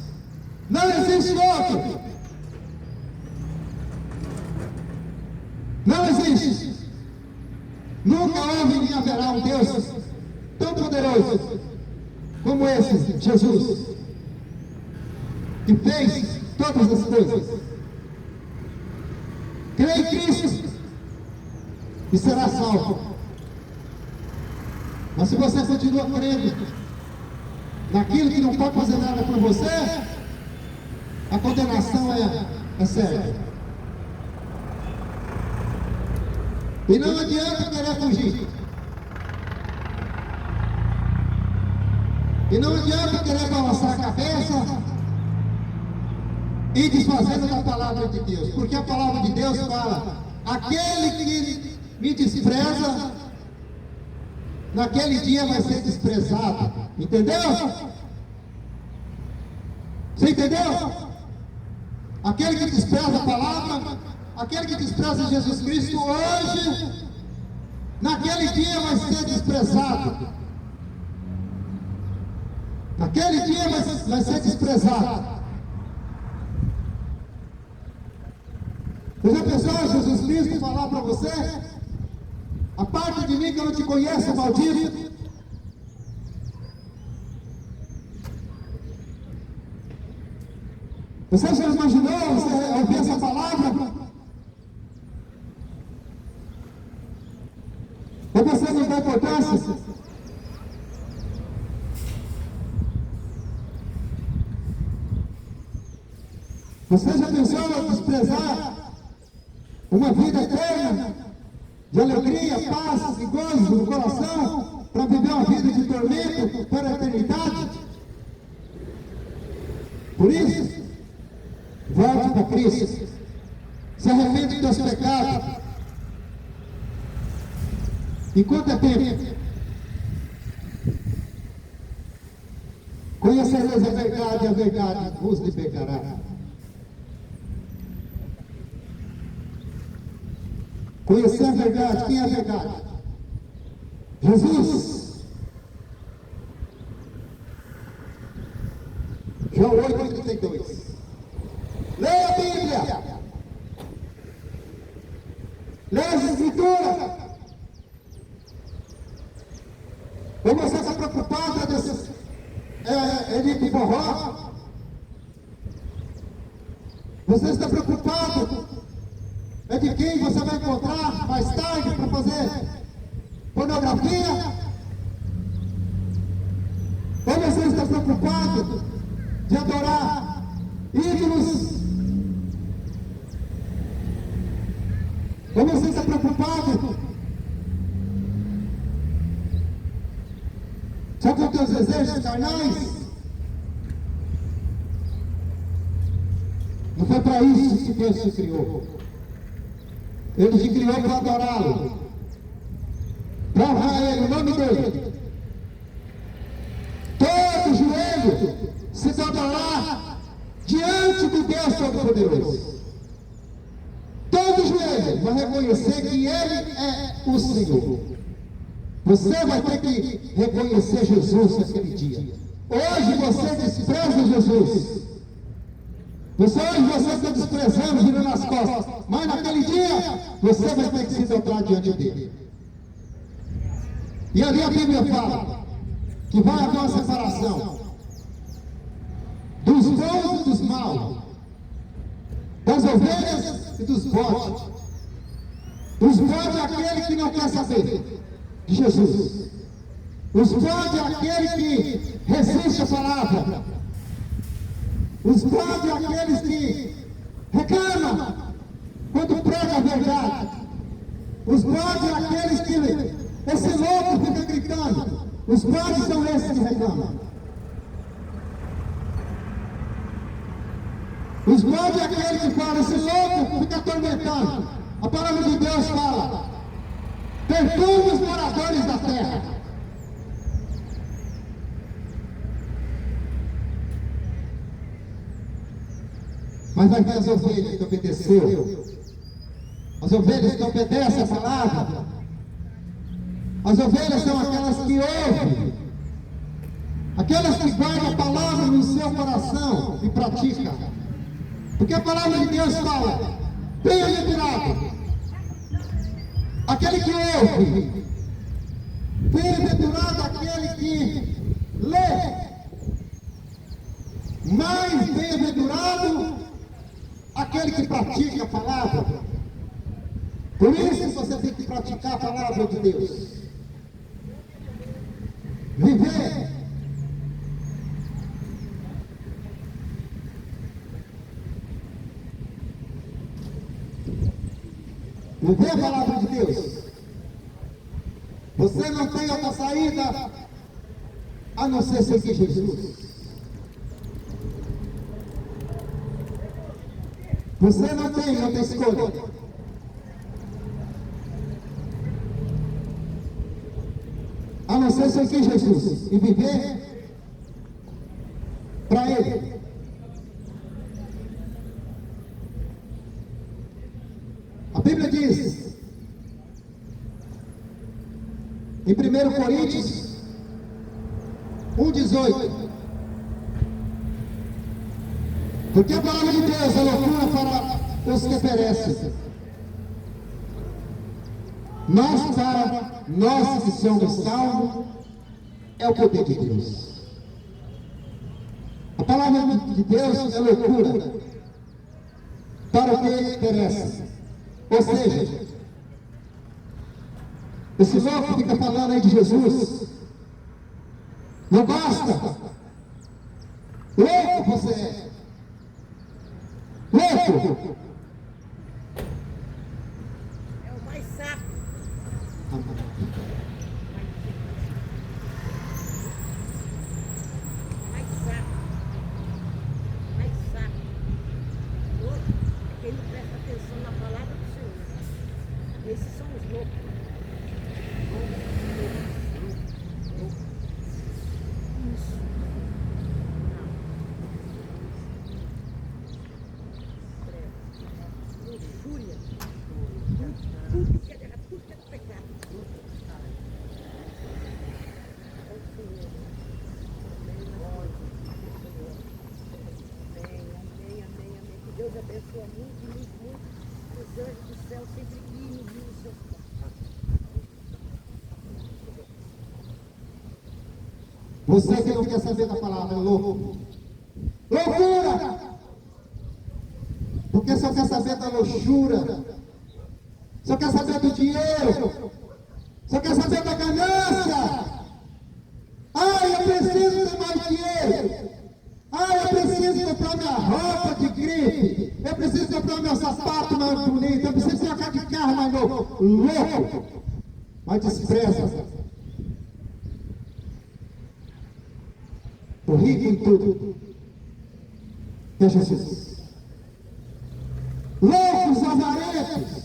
Não existe outro. Não existe. Nunca houve nem haverá um Deus tão poderoso como esse Jesus, que fez todas as coisas. Crê em Cristo e será salvo. Mas se você continua crendo naquilo que não pode fazer nada por você, a condenação é certa. E não adianta querer fugir. E não adianta querer balançar a cabeça e desfazendo da palavra de Deus. Porque a palavra de Deus fala: aquele que me despreza, naquele dia vai ser desprezado. Entendeu? Você entendeu? Aquele que despreza a palavra, aquele que despreza Jesus Cristo hoje, naquele dia vai ser desprezado. Naquele dia vai ser desprezado. Você já pensou Jesus Cristo falar para você: a parte de mim que eu não te conheço, maldito? Você já imaginou você ouvir essa palavra? Você já pensou em desprezar uma vida eterna, de alegria, paz e gozo no coração, para viver uma vida de tormento para a eternidade? Por isso, volte para Cristo, se arrepende dos seus pecados, enquanto é tempo. Conhecereis a verdade, e a verdade vos libertará. Conhecer a verdade, quem é a verdade? Jesus. João 8,32. Leia a Bíblia. Leia as Escrituras. Ou você está preocupado desse elite forró? Você está preocupado de quem você vai encontrar mais tarde para fazer pornografia? Ou você está preocupado de adorar ídolos? Ou você está preocupado só com os teus desejos carnais? Não foi para isso que Deus te criou. Ele te criou para adorá-lo, para honrar Ele, o nome dEle. Todo joelho se dobrará diante do Deus Todo-Poderoso. Todo joelho vai reconhecer que Ele é o Senhor. Você vai ter que reconhecer Jesus naquele dia. Hoje você despreza Jesus. Hoje você está desprezando, virando as costas. Mas naquele dia, você vai ter que se dobrar diante dele. E ali a Bíblia fala que vai haver uma separação dos bons e dos maus, das ovelhas e dos bodes. Os bodes é aquele que não quer saber de Jesus. Os bodes é aquele que resiste à palavra. Os bodes é aqueles que reclamam quando prega a verdade. Os bodes é aqueles que esse louco fica gritando. Os bodes são esses que reclamam. Os bodes é aqueles que falam, esse louco fica atormentando. A palavra de Deus fala, perturba os moradores da terra. Mas vai ter as ovelhas que obedeceu, as ovelhas que obedecem a palavra. As ovelhas são aquelas que ouvem, aquelas que guardam a palavra no seu coração e praticam. Porque a palavra de Deus fala, bem-aventurado aquele que ouve, bem-aventurado aquele que lê, mais bem-aventurado aquele que pratica a palavra. Por isso você tem que praticar a palavra de Deus. Viver. Viver a palavra de Deus. Você não tem outra saída a não ser seguir Jesus. Você não tem outra escolha. A não ser seguir Jesus e viver para Ele. A Bíblia diz, em 1 Coríntios 1,18, porque a palavra de Deus é loucura para os que perecem, mas para nós que somos salvos, é o poder de Deus. A palavra de Deus é loucura para o que perece. Ou seja, esse louco fica falando aí de Jesus, não basta. Louco você é. Deus abençoa muito, muito, muito. Os anjos do céu sempre guiem os seus passos. Você que não quer saber da palavra é louco. Loucura! Porque só quer saber da luxúria, só quer saber do dinheiro, só quer saber da ganância. Ai, eu preciso ter mais dinheiro. Ai, eu preciso comprar minha roupa de grife. Eu preciso comprar meu sapato mais bonito. Eu preciso trocar de carro mais novo. Louco! Mas despreza o rico em tudo é Jesus. Loucos avarentos,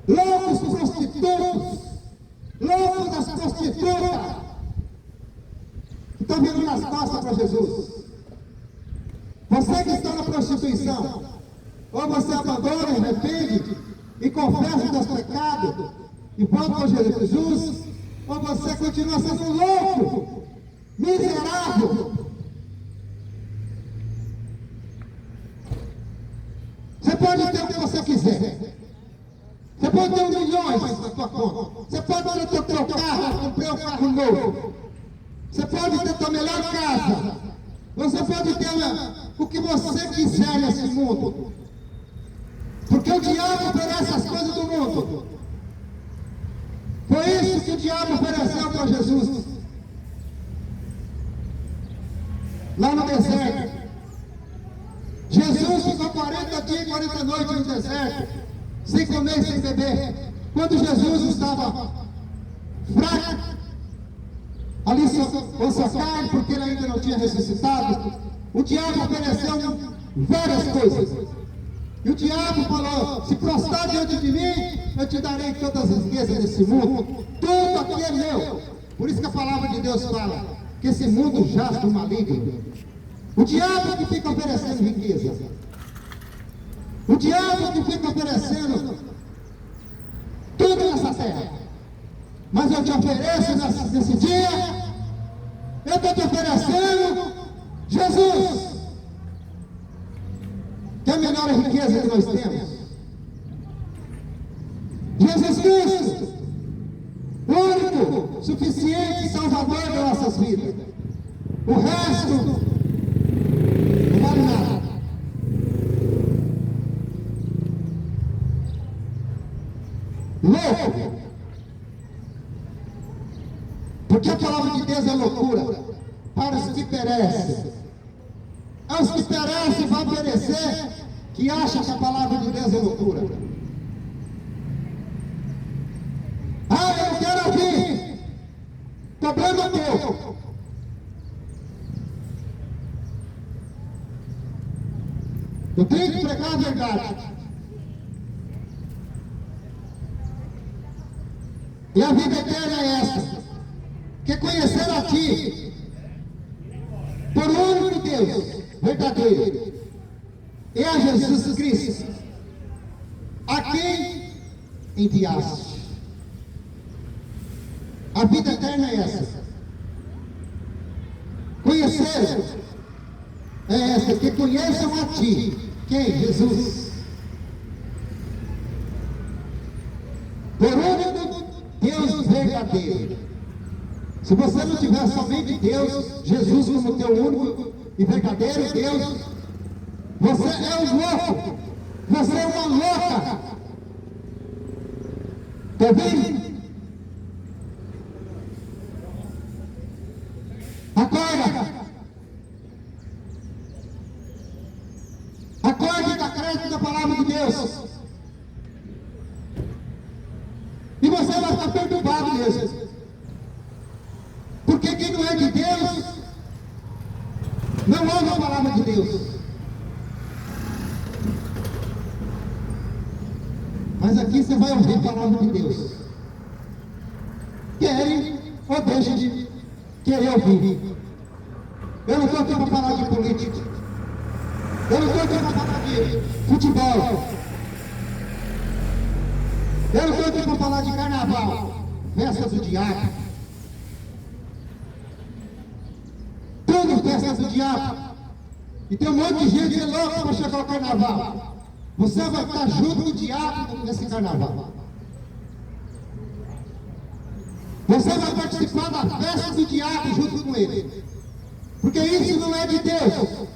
loucos prostitutos, loucos das prostitutas, que estão vindo nas costas para Jesus. Você que está na prostituição, ou você abandona, arrepende e confessa os seus pecados e volta para Jesus, ou você continua sendo louco, miserável. Você pode ter o que você quiser. Você pode ter milhões na sua conta. Você pode ter o teu carro, comprar um carro novo. Você pode ter a tua melhor casa. Você pode ter o que você quiser nesse mundo. Porque o diabo oferece as coisas do mundo. Foi isso que o diabo ofereceu para Jesus. Lá no deserto. Jesus ficou 40 dias e 40 noites no deserto, sem comer e sem beber. Quando Jesus estava fraco, ali com sua carne, porque ele ainda não tinha ressuscitado, o diabo ofereceu várias coisas. E o diabo falou: se prostrar diante de mim, eu te darei todas as riquezas desse mundo. Tudo aqui é meu. Por isso que a palavra de Deus fala que esse mundo jaz do maligno. O diabo que fica oferecendo riqueza. O diabo que fica oferecendo tudo nessa terra. Mas eu te ofereço nesse dia, eu estou te oferecendo Jesus, que é a melhor riqueza que nós temos. Jesus Cristo, o único, suficiente Salvador das nossas vidas. O resto não vale nada. Louco. Porque a palavra de Deus é loucura para os que perecem. Aos que perecem vão perecer, que acham que a palavra de Deus é loucura. Ah, eu não quero ouvir. Problema teu. Eu tenho que pregar a verdade. E a vida eterna é essa: que conhecer a Ti, por um único Deus verdadeiro, e a Jesus Cristo, a quem enviaste. A vida eterna é essa. Conhecer é essa, que conheçam a Ti. Quem? Jesus. Por único Deus verdadeiro. Se você não tiver somente Deus, Jesus como teu único e verdadeiro Deus, você é um louco. Você é uma louca. Está ouvindo? Acorda. Acorde e dá crédito da palavra de Deus. E você vai estar perturbado mesmo. Porque quem não é de Deus não ouve a palavra de Deus. Mas aqui você vai ouvir a palavra de Deus. Querem ou deixem de querer ouvir. Eu não estou aqui para falar de política. Eu não estou aqui para falar de futebol. Eu não estou aqui para falar de carnaval, festa do diabo. Tudo festa do diabo. E tem um monte de gente louca para chegar ao carnaval. Você vai estar junto com o diabo nesse carnaval. Você vai participar da festa do diabo junto com ele. Porque isso não é de Deus.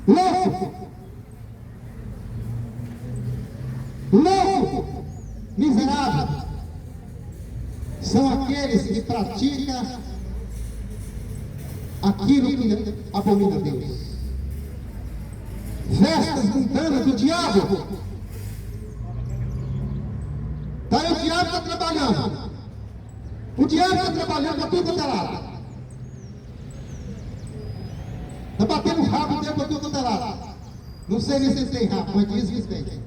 Louco! Louco! Miserável! São aqueles que praticam aquilo que abomina a Deus. Festas mundanas do diabo. Tá aí o diabo está trabalhando. O diabo está trabalhando para tudo quanto é lado. Está batendo o rabo dele para tudo quanto é lado. Não sei nem se tem rabo, mas diz que tem.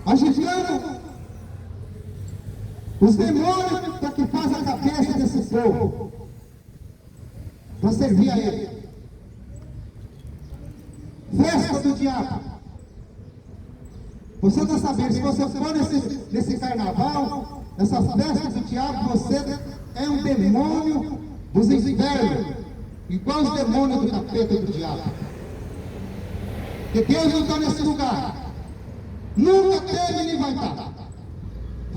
Agitando os demônios para que faz a cabeça desse povo, para servir a ele. Festa do diabo. Você está sabendo, se você for nesse carnaval, essa festa do diabo, você é um demônio dos infernos, igual os demônios do capeta do diabo. Porque Deus não está nesse lugar. Nunca teve nem vai estar.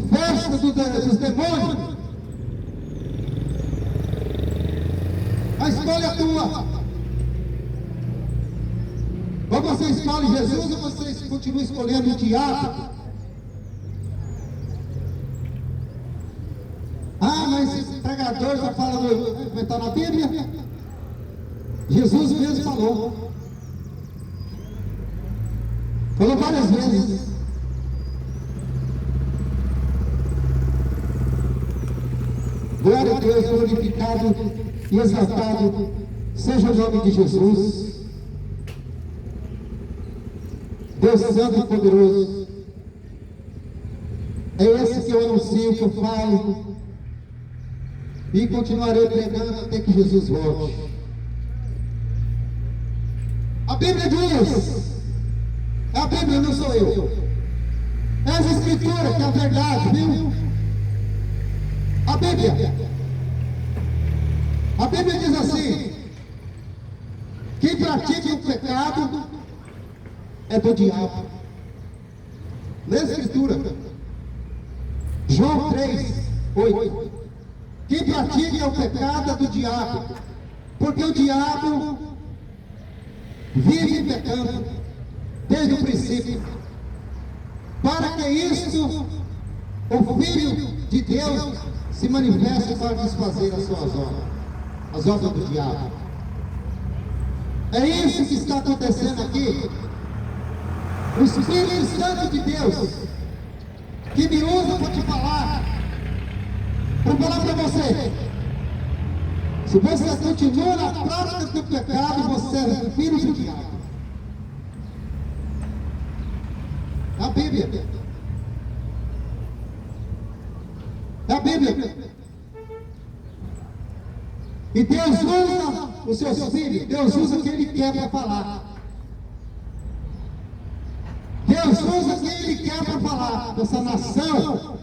Festa dos demônios. A escolha é tua. Ou você escolhe Jesus ou você continua escolhendo o diabo. Ah, mas esse pregador já fala vai estar na Bíblia. Jesus mesmo falou. Falou várias vezes. Glória a Deus, glorificado e exaltado seja o nome de Jesus. Deus Santo e poderoso. É esse que eu anuncio, que eu falo. E continuarei pregando até que Jesus volte. A Bíblia diz. É a Bíblia, não sou eu. É as Escrituras que é a verdade, viu? A Bíblia. A Bíblia diz assim: quem pratica o pecado é do diabo. Lê a Escritura. João 3:8. Quem pratica o pecado é do diabo, porque o diabo vive pecando desde o princípio. Para que isto, o Filho de Deus se manifeste para desfazer as suas obras, as obras do diabo. É isso que está acontecendo aqui. O Espírito Santo de Deus, que me usa para te falar, para falar para você. Se você continua na prática do pecado, você é filho do diabo. É a Bíblia. É a Bíblia. E Deus usa os seus filhos, Deus usa o que Ele quer para falar. Deus usa quem Ele quer para falar dessa nação,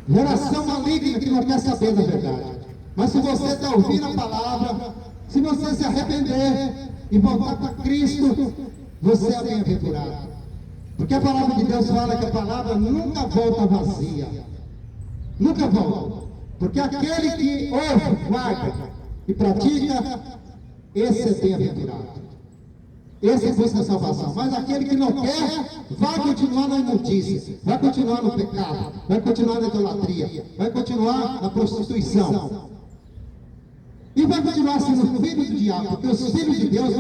geração maligna que não quer saber da verdade. Mas se você está ouvindo a palavra, se você se arrepender e voltar para Cristo, você é bem-aventurado. Porque a palavra de Deus fala que a palavra nunca volta vazia. Nunca volta. Porque aquele que ouve, guarda e pratica, esse é bem-aventurado. Esse busca a salvação. Mas aquele que não quer, vai continuar na imundícia, vai continuar no pecado, vai continuar na idolatria, vai continuar na prostituição. E vai continuar sendo filho do diabo, porque os filhos de Deus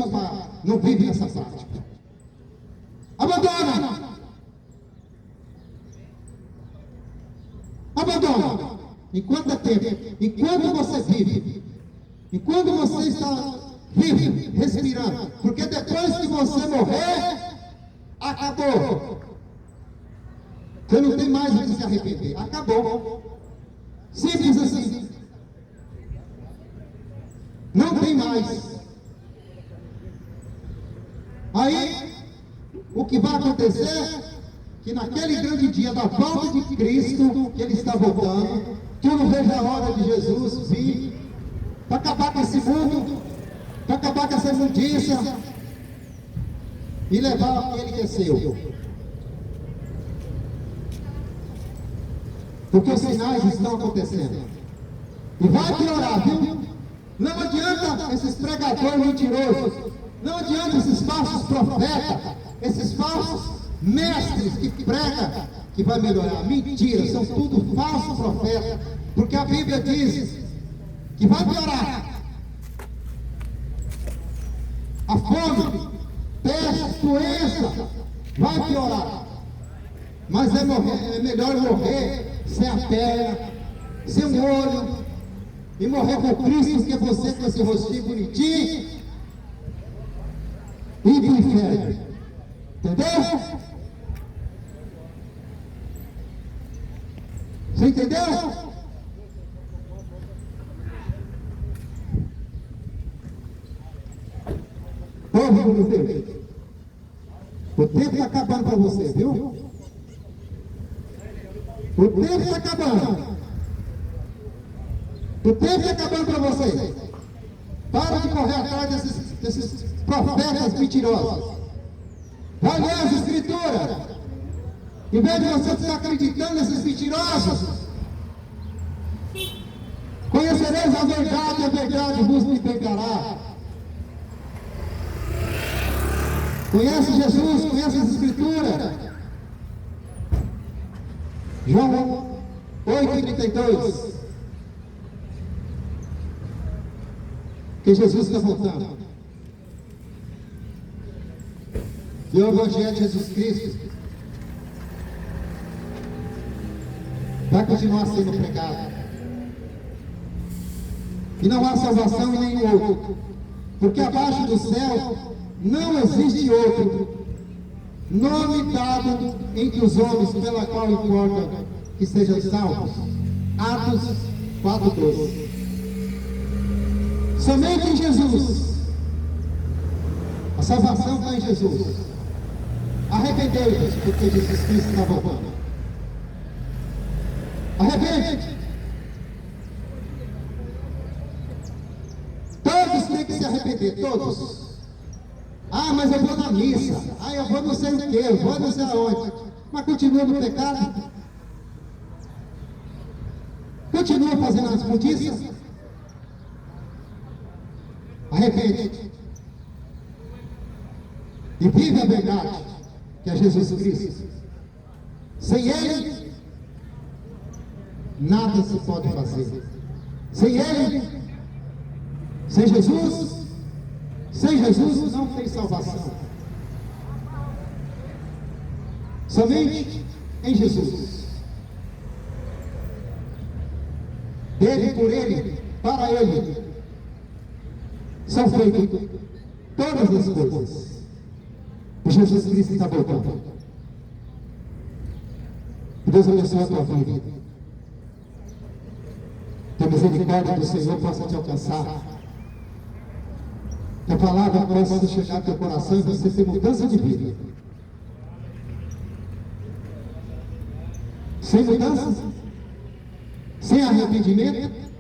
não vivem nessa prática. Abandona! Abandona! Enquanto é tempo, enquanto você vive, enquanto você está vive, respirando, porque depois que você morrer, acabou. Você não tem mais o que se arrepender. Acabou. Simples assim. Não tem mais. Aí, o que vai acontecer? Que naquele grande dia da volta de Cristo, que Ele está voltando, que eu não vejo a hora de Jesus vir para acabar com esse mundo, para acabar com essa imundícia e levar aquele que é seu. Porque os sinais estão acontecendo. E vai piorar, viu? Não adianta esses pregadores mentirosos, não adianta esses falsos profetas, esses falsos mestres que pregam que vai melhorar. Mentira, são tudo falsos profetas, porque a Bíblia diz que vai piorar. A fome, peste, doença, vai piorar. Mas é melhor morrer sem a perna, sem um olho, e morrer com Cristo, que você com esse rostinho bonitinho, e ir para o inferno. Entendeu? Você entendeu? Povo de Deus, o tempo está acabando para você, viu? O tempo está acabando. O tempo está acabando para vocês. Para de correr atrás desses profetas mentirosos. Vai ler as escrituras. Em vez de você estar acreditando nesses mentirosos, conhecereis a verdade vos libertará. Conhece Jesus, conhece as escrituras. João 8,32. Que Jesus está voltando. E o Evangelho de Jesus Cristo vai continuar sendo pregado. E não há salvação em nenhum outro. Porque abaixo do céu não existe outro nome dado entre os homens pela qual importa que sejam salvos. Atos 4:12. Somente em Jesus. A salvação está em Jesus. Arrependei-vos, porque Jesus Cristo está voltando. Arrepende. Todos têm que se arrepender, todos. Ah, mas eu vou na missa. Ah, eu vou não sei o quê, eu vou não sei aonde. Mas continua no pecado. Continua fazendo as imundícias. Arrepende. E vive a verdade, que é Jesus Cristo. Sem Ele, nada se pode fazer. Sem Ele, sem Jesus não tem salvação. Somente em Jesus. Dele, por Ele, para Ele, são feitas todas as coisas. E Jesus Cristo está voltando. Que Deus abençoe a tua vida. Que a misericórdia do Senhor possa te alcançar. Que a palavra possa chegar ao teu coração e você ter mudança de vida. Sem mudança, sem arrependimento,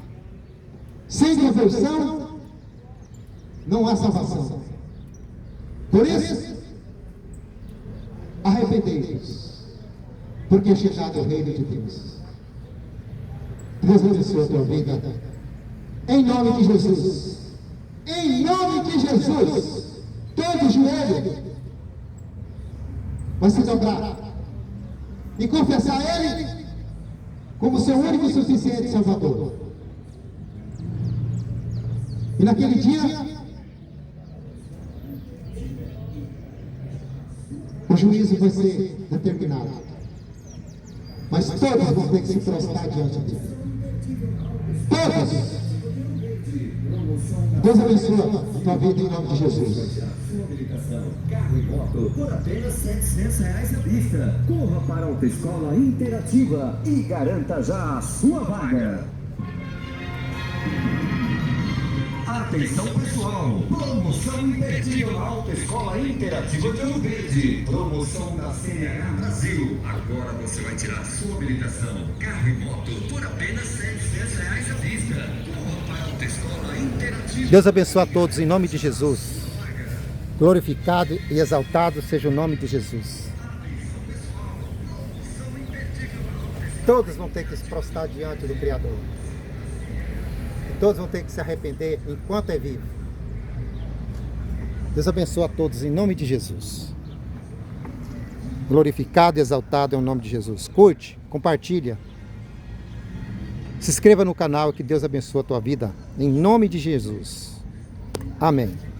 sem conversão, não há salvação. Por isso, arrependei-vos, porque é chegado o reino de Deus. Deus abençoe a tua vida. Em nome de Jesus. Em nome de Jesus. Todo joelho vai se dobrar e confessar Ele como seu único e suficiente Salvador. E naquele dia, o juízo vai ser determinado. Mas todos vão ter que se prostrar diante dele. Todos. Deus abençoe a tua vida em nome de Jesus. Carro e moto por apenas R$ 700 à vista. Corra para a Autoescola Interativa e garanta já a sua vaga. Atenção pessoal, promoção imperdível na Autoescola Interativa de Ouro Verde. Promoção da CNH Brasil. Agora você vai tirar sua habilitação, carro e moto por apenas R$ 700 à vista. Corra para a Autoescola Interativa. Deus abençoe a todos em nome de Jesus. Glorificado e exaltado seja o nome de Jesus. Todos vão ter que se prostrar diante do Criador. E todos vão ter que se arrepender enquanto é vivo. Deus abençoe a todos em nome de Jesus. Glorificado e exaltado é o nome de Jesus. Curte, compartilha. Se inscreva no canal e que Deus abençoe a tua vida. Em nome de Jesus. Amém.